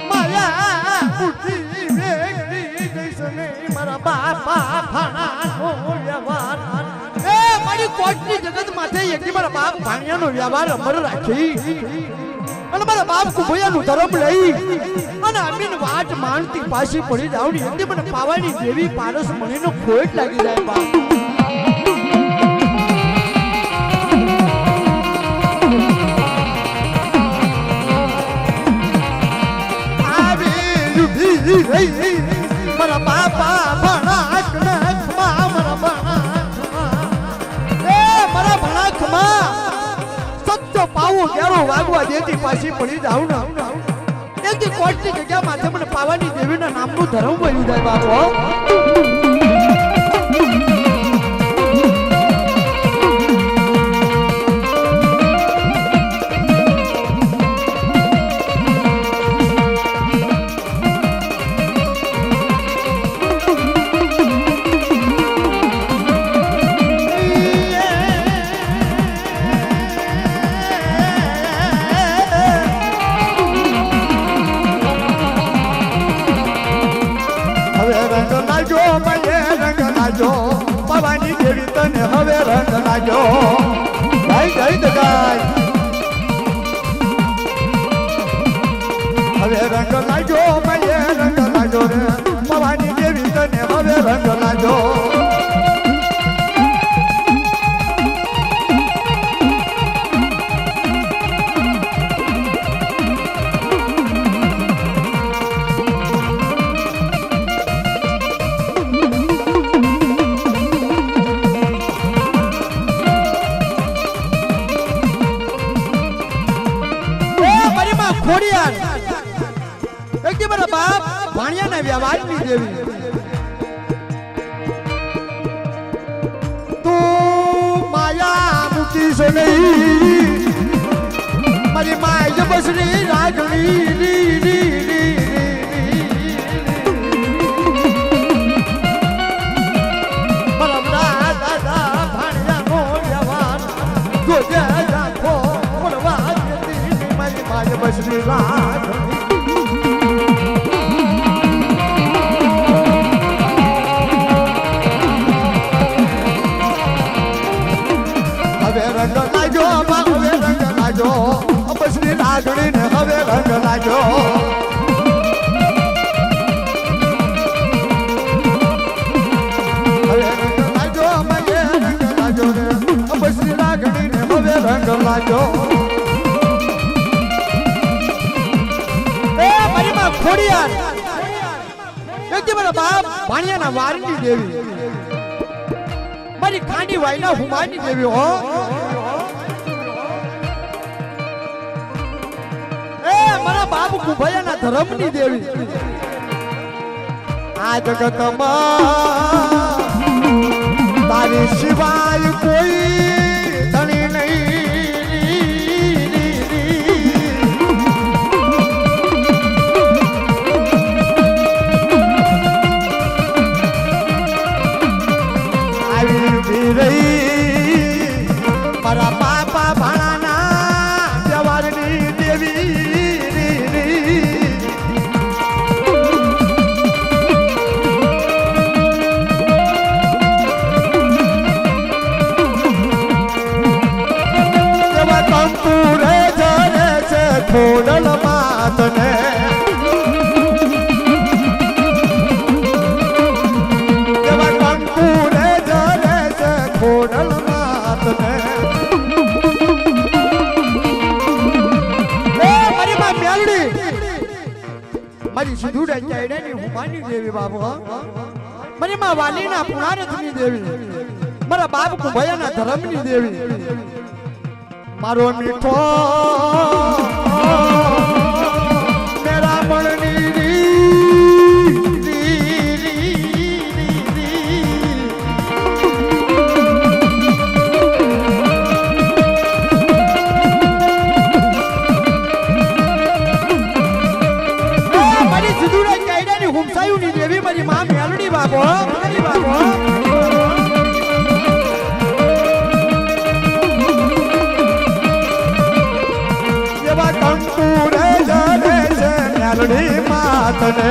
માયા બુદ્ધિ વેગતી જૈસને મારા બાપા ભાણાનો વ્યવહાર એ મારી કોઠની જગત માથે યગજી મારા બાપ ભાણિયાનો વ્યવહાર અમર રાખી અને મારા બાપ કુભયાનું ધર્મ લઈ અને અમીન વાટ માનતી પાછી પડી જાવડી યગજી મને પાવાની દેવી પારસ મણીનો ખોટ લાગી જાય બાપ મારા બાપા ભણાકમાં મારા ભણાકમાં સત્ય પાવું ક્યારો વાગવા દેતી પાછી પડી જાવ ને એક કોટની જગ્યા માથે મને પાવાની દેવીના નામનું ધર્મ બન્યું જાય બાપો પવાની દેવી તને હવે રંગ લાજો જય જય દગાય હવે રંગ લાજો મયે રંગ લાજો રે પવાની દેવી તને હવે રંગ લાજો ભાણિયાના વ્યવહારની દેવી તું માયા મૂકીશ નહીં મારી માય જબસરી રાજણી મારા દાદા ભાણિયાનો વ્યવહાર જોજે રાખો મળવા મારી માય જબસરી રાજણી રંગ લાજો હવે રંગ લાજો બસની લાગણી ને હવે રંગ લાજો હવે રંગ લાજો મને રંગ લાજો બસની લાગણી ને હવે રંગ લાજો ખોડિયાર એક દી મારા બાપ ભાણિયાના વારની દેવી મારી ખાંડી વાઈના હુમાની દેવી હો એ મારા બાપ કુભાયાના ધર્મની દેવી આ જગતમાં તારી સિવાય કોઈ ધણી નહીં આવી રહી મારા બાપા ભાણાના જવારની દેવી ખોડલ માતને એવા કંકુરે જરે છે ખોડલ માતને એ મારી માં મેલડી મારી સિંધુડા ચાઈડાની હુમાની દેવી બાબુ મારી માં વાલીના પુણારથની દેવી મારા બાપ કુભાયાના ધર્મની દેવી મારો મીઠો મેરા મણની મારી સિંધુડા ચાઈડાની હુમસાયુની દેવી મારી માં મેલડી બાબો મારી બાબો કંકુરે જરે છે મેલડી માતને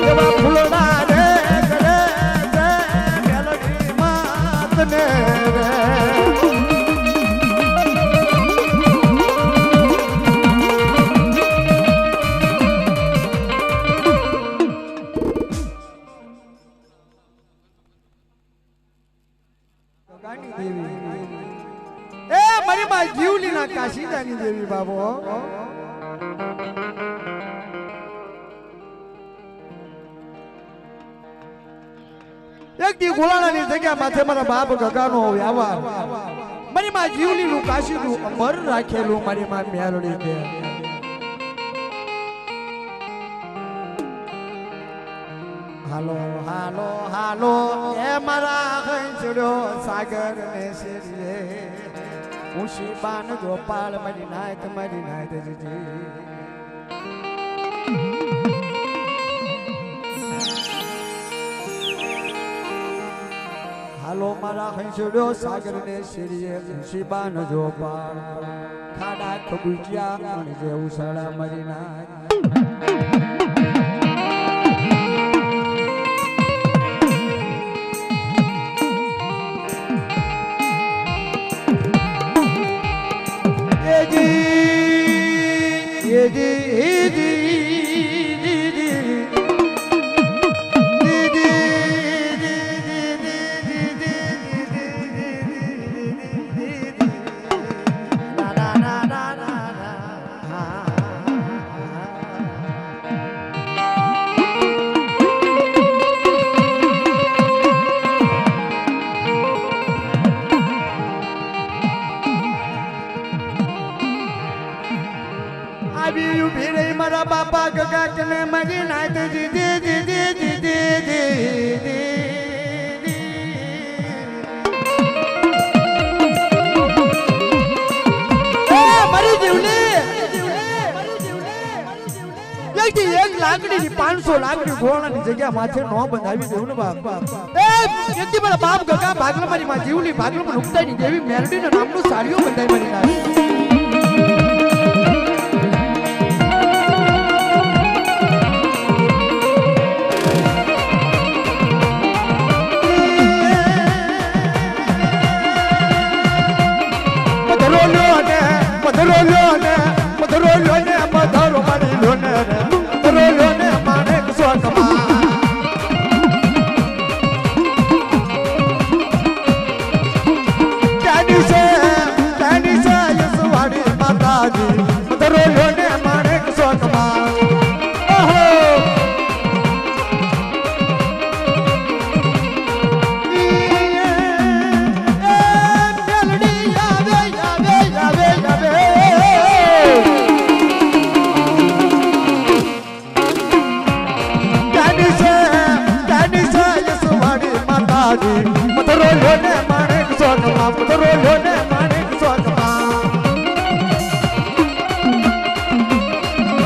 એવા ફૂલડા રે કરે છે મેલડી માતને જીવલીના કાશીદાની દેવી બાબો એક દી ગોલાણાની જગ્યા માથે મારા બાપ ગગાનો વ્યવહાર મારી માં જીવલીનું કાશીનું અમર રાખેલું મારી માં મેલડી કે હાલો હાલો હાલો એ મારા હંસડો સાગર ને શેરીએ ઉશી બાન ગોપાલ મારી નાયત જીજી હાલો મારા હંસડો સાગર ને શેરીએ ઉશી બાન ગોપાલ ખાડા ખબુજિયા અને જે ઉસળા મારી નાય મારા બાપા ગગા કને મગી નાય તો મારી જીવલી એક લાકડી 500 લાકડી ઘોડાની જગ્યા માથે નો બંધાવી દેવું ને બાપ એ એકદી મારા બાપ ગગા ભાગલા મારી માં જીવલી ભાગલા માં નુકતાની દેવી મેરડી ના નામનું સાડીઓ બંધાઈ મારી નાખી Yes, માજી મધરો લોને માણેક સોનમાં મધરો લોને માણેક સોનમાં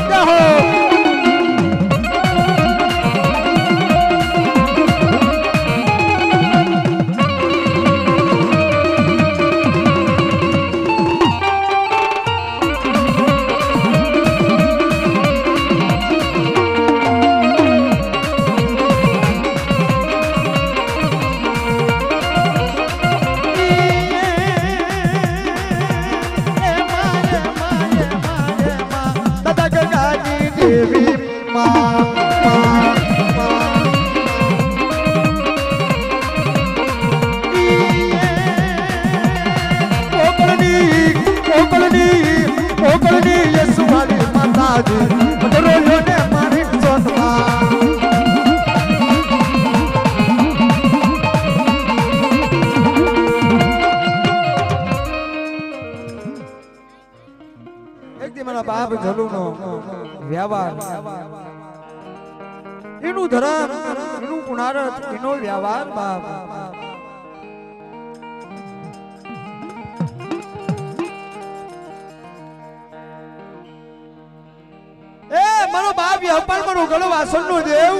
જહો બાપ જલુનો વ્યવહાર એનું ધર્મ એનું પુનારથ એનો વ્યવહાર બાપ એ મારો બાપ વ્યાપાર મારો ગળો વાસણનો દેવ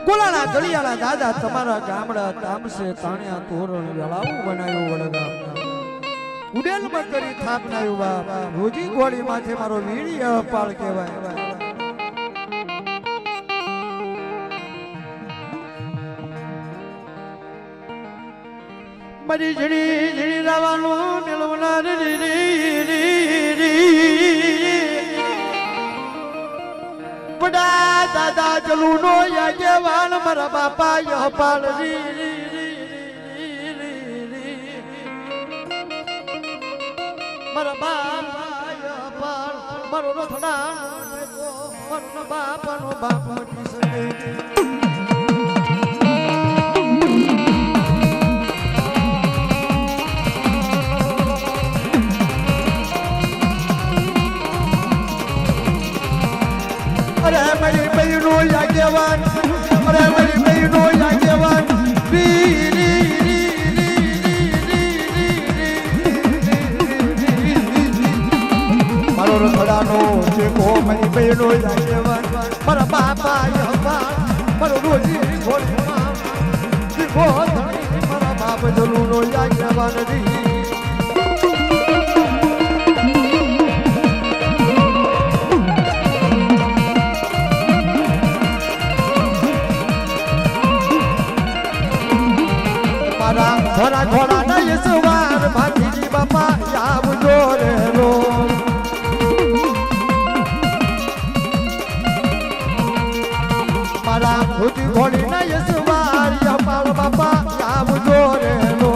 ગોલાના ગળિયાળા દાદા તમારા ગામડા તામસે તાણ્યા તોરણ વેળાવું બનાવ્યું વડગા ઉડેલ માં કરી થાપનાયું બાપ રોજી ગોળી માથે મારો વીડી અપાળ કહેવાય મારી ઝડી ઝડી રાવાનું મેળવનાર બડા દાદા ચલુનો યાજવાન મારા બાપા અપાળ મારા બાપા મારો રથડા મારો બાપાનો બાપ મટી શકે અરે મારી બહેનો યાજવાન અરે મારી બહેનો યાજવાન રથડાનો ચેકો મારી બહેનો આગેવાન મારા બાપા યહવાન મારો રોજી ઘોડીમાં દીવો ધણી મારા બાપ જલુનો આગેવાન મારા ઘોડા ઘોડા ના યસવાર ભાતીજી બાપા આવજો રે રો મારા ખુદી ઘોડી ના યસવાર યપાળ બાપા આવજો રે લો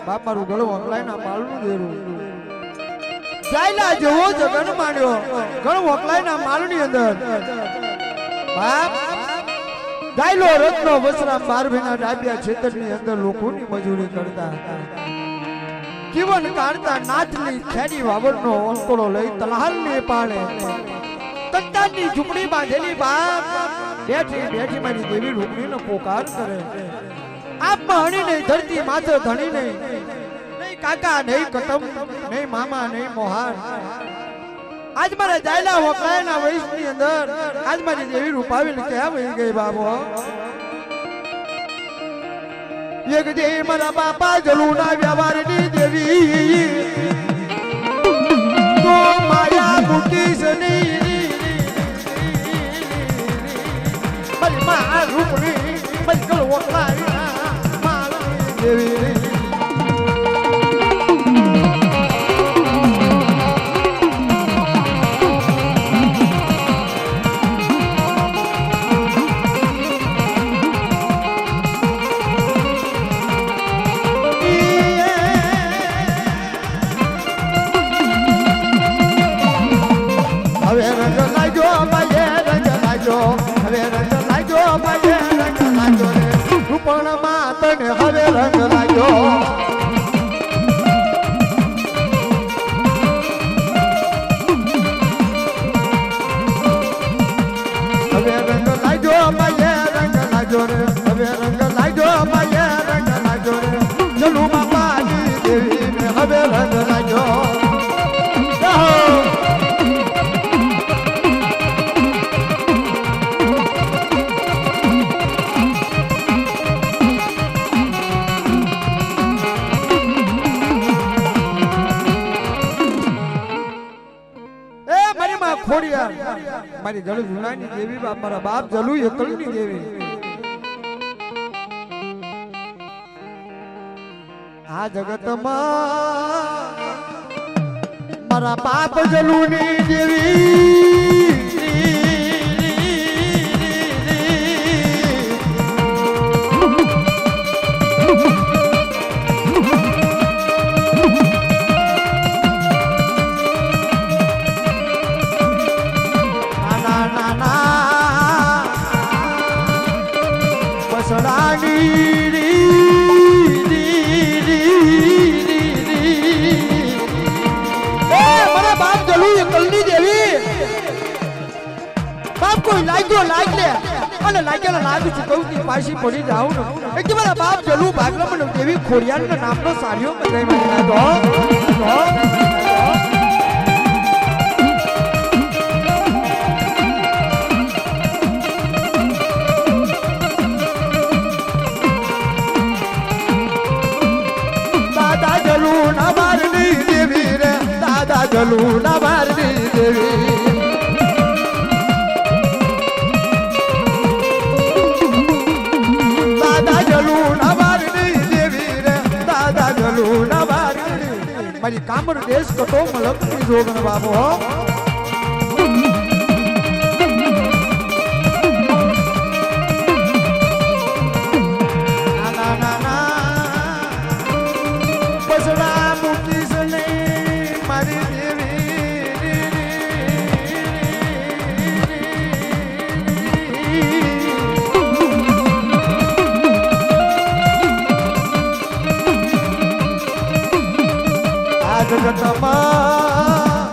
બાપ મારું ગળું વકલાઈના માલનું દેરું જાયલા જેવો જગન માંડ્યો ગળું વકલાઈના માલની અંદર બાપ જાયલો રત્નો વસરા બારભીના ડાબિયા ક્ષેત્રની અંદર લોકોની મજૂરી કરતા જીવન કાઢતા નાચની ખેડી વાવડનો ઓંકોળો લઈ તલહાલની પાળે તત્તાની ઝૂંપડી બાંધેલી બાપ બેઠી બેઠી મારી દેવી રૂપણીનો પોકાર કરે આપ હણી નહીં ધરતી માથે ધણી નહીં નહીં કાકા નહીં કટમ નહીં મામા નહીં મોહાર આજ મારે જાયલા વકલાયના વયસની અંદર આજ મારી દેવી રૂપાવીને ક્યાં વહી ગઈ બાબો એક દે મારા બાપા જલુના વ્યવહારની દેવી તો માયા મૂકીશ નહીં મારી મા રૂપણી મારી ગળ વકલાય દેવી લાજો રે હવે રંગ લાજો માય રંગ લાજો રે જલુ બાપાની દેવી ને હવે રંગ લાજો ખોડિયાર મારી જલુ જુનાની દેવી બાપ મારા બાપ જલુ એકલની દેવી આ જગતમાં મારા બાપ જલુની દેવી પાછી પડી જાઉં ને કે મારા બાપ જલુ ભાગલા મને દેવી ખોડિયાર ના નામનો સાડીઓ બધાઈ દાદા જલુ ના બારની દેવી રે દાદા જલુ ના બારની દેવી મારી કામર દેશ કટો મલકની જોગણ બાબો બસડા મૂકીશ નહીં મારી જગતમાં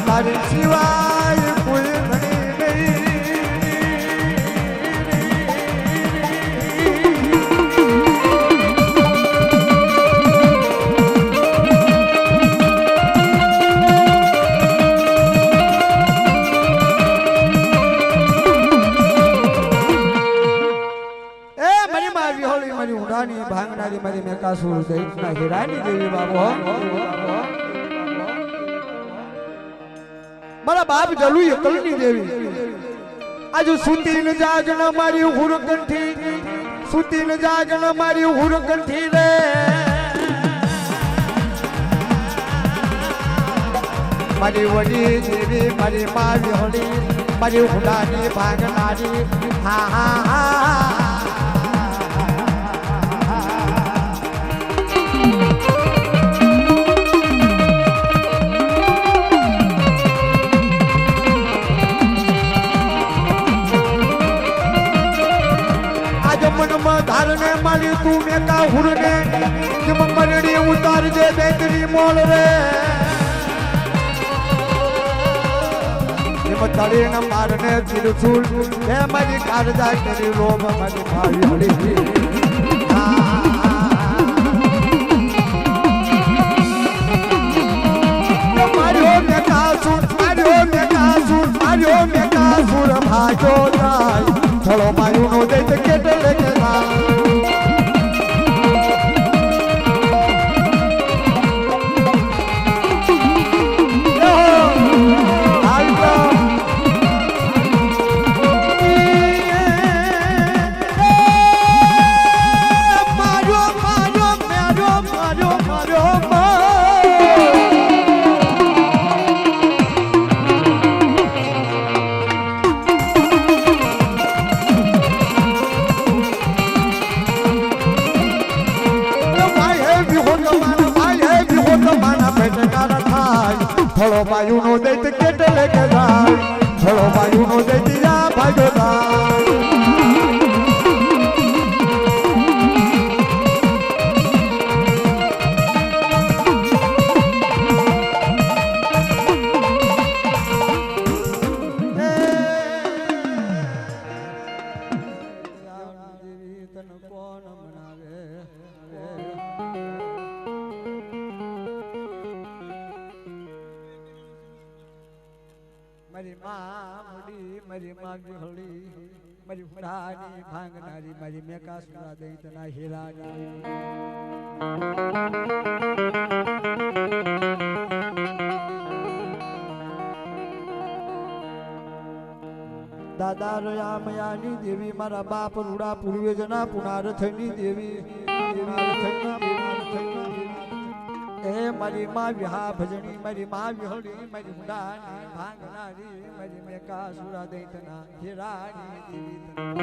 તારી સિવાય કોઈ મારી ઉડાની ભાંગનારી મારી મેકાસુર દૈતના હીરાની દેવી બાબો મારા બાપ જલુ એકલની દેવી આજુ સુતી ન જાગણ મારી હુરકંઠી સુતી ન જાગણ મારી હુરકંઠી રે મારી વડી દેવી મારી મારી હોળી મારી હુડાની ભાગનારી હા હા હા ધારને મારી તું મેકા હુરને જમ મરડી ઉતારજે બેતરી મોલ રે જમ તળે ન મારને તિરસુલ હે મારી કારજા કરી લોભ મારી ભાવી હળી માર્યો મેકા સુર ભાગ્યો જાય થોડો માયું નો દે તો કેટલે કે થોડો બાયુ નો દે તો કેટલે કે જાય થોડો બાયુ નો દે દિયા ભાગ્યો જાય મામડી મારી માગી હોળી મારી ફરાની ભાંગનારી મારી મેકાસુરા દૈતના હીરાની દાદા રયામયાની દેવી મારા બાપ રૂડા પૂર્વજના પુનારથની દેવી એ મારી માં વિહા ભજણી મારી માં વિહળી મારી હુડાની ભાંગનારી મારી મેકાસુરા દૈતના હીરાની દેવી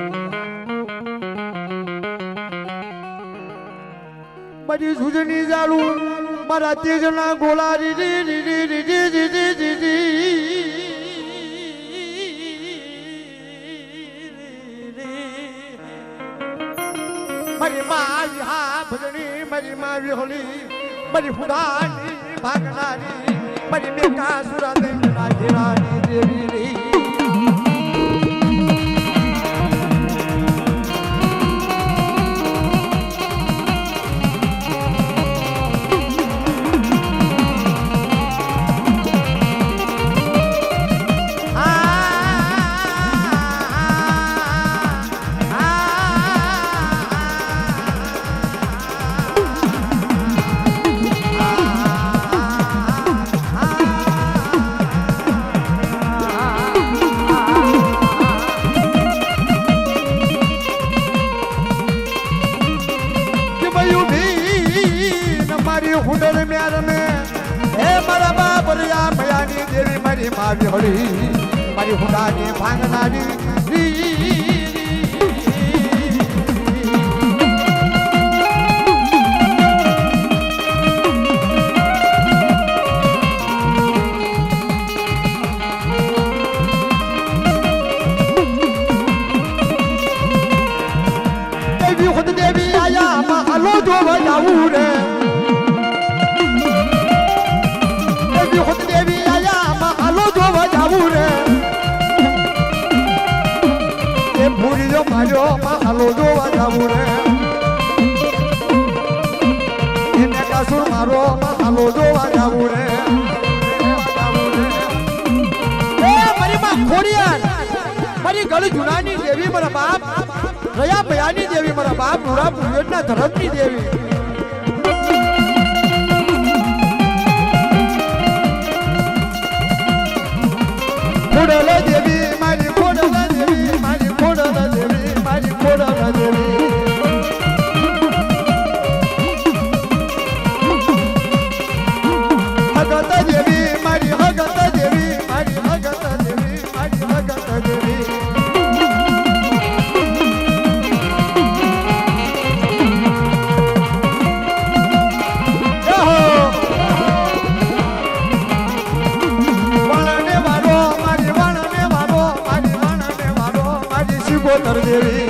મારી સુજની જાળુ મારા તેજના ગોળા મારી માં વિહા ભજણી મારી માં વિહળી મારી ફુડાની ભાગનારી મારી મેકાસુરા દૈતના હીરાની દેવી રે હુડર મ્યાર મે હે મારા બાપ રયા મયાની દેવી મારી માવી હોળી મારી હુડાની ભાંગનારી દેવી ખુદ દેવી આયા મહાલો જોવા જાવું રે દેવી આયા મહાલો જોવા જાવું રે એ ભૂરીઓ માર્યો મહાલો જોવા જાવું રે એ મેકાસુર મારો મહાલો જોવા જાવું રે એ મારી માં ખોડિયાર મારી ગળી જુનાની દેવી મારા બાપ રયા ભયાની દેવી મારા બાપ રૂડા પૂજનના ધરમની દેવી ખોડલ દેવી મારી ખોડલ દેવી મારી ખોડલ દેવી મારી ખોડલ દેવી હગત દેવી મારી હગત દેવી મારી હગત દેવી મારી હગત દેવી ગોતર દેવી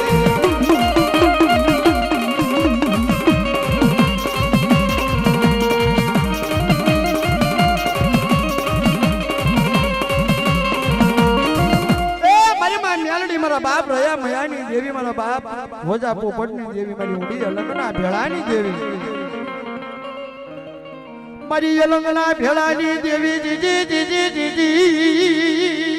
મારી માં મ્યાલડી મારા બાપ રયા મયાની દેવી મારા બાપ હોજા પોપટની દેવી મારી ઊંડી અલંગના ભેળાની દેવી મારી અલંગના ભેળાની દેવી જીજી જીજી જીજી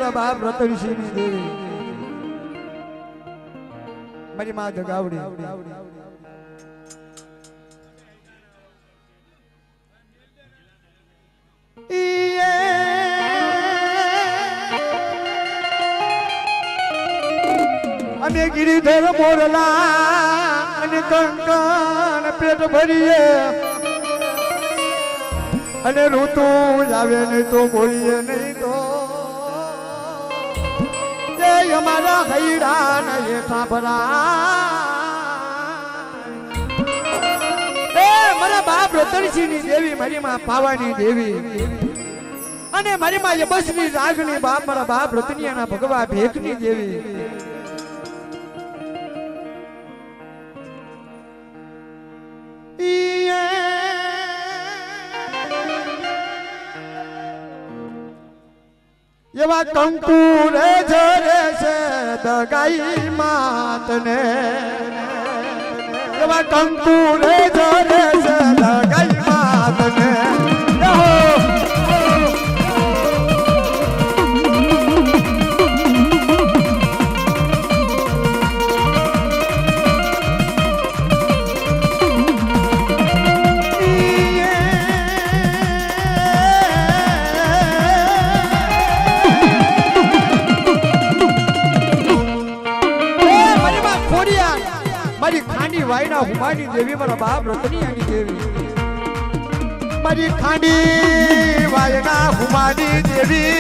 મારા બાપ રતનસિંહની દેવી મારી માં જગાવડી અમે ગિરિધર મોરલા અને કંકણ પેટ ભરીએ અને ઋતુ આવે નહીં તો બોલીએ નહીં તો એ અમારા હૈડા ને એ સાંભળા એ મારા બાપ રતનસિંહની દેવી મારી માં પાવાની દેવી અને મારી માં યબસની રાગની બાપ મારા બાપ રતનિયાના ભગવા ભેખની દેવી એવા કંકુરે ઝરે છે દગાઈ માતને એવા કંકુરે ઝરે છે દગાઈ માતને મારી ખાંડી વાયના હુમાની દેવી મારા બાપ રતનિયાની દેવી મારી ખાંડી વાયના હુમાની દેવી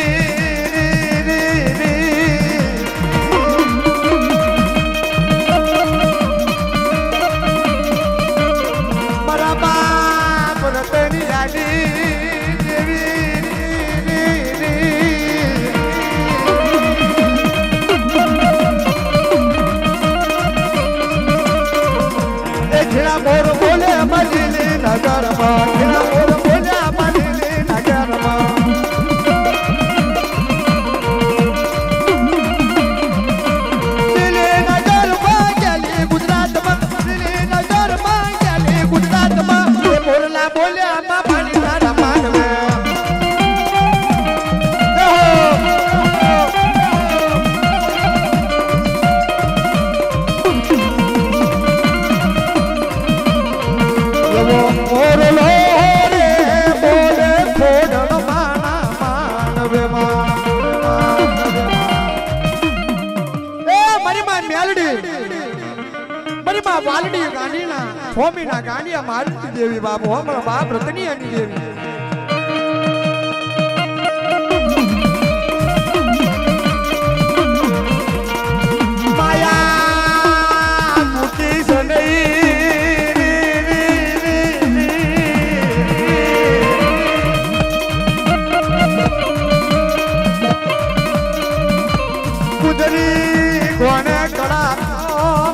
મારા બાપ રતનિયાની ઘેરા મોર બોલે મજલી નગરમાં ઘેરા મોર બોલે મજલી નગરમાં દિલ્હી નગરમાં ગેલી ગુજરાતમાં દિલ્હી નગરમાં ગેલી ગુજરાતમાં એ મોરલા બોલ્યા માં પાણી તારા માનવે વાલડી ગાંડીના સ્વામીના ગાંડિયા મારુતિ દેવી બાપુ અમારા બાપ રતનિયાની દેવી માયા મુકી ગુજરી કોને કળા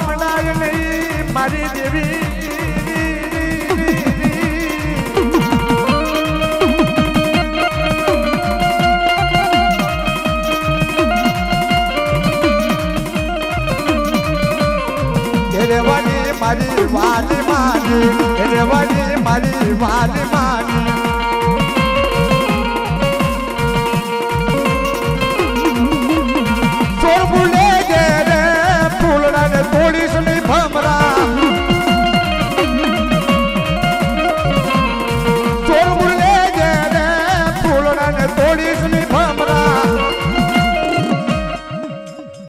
મનાય નહીં મારી દેવી રેવાની મારી વાલી મારી રેવાની મારી વાલી મારી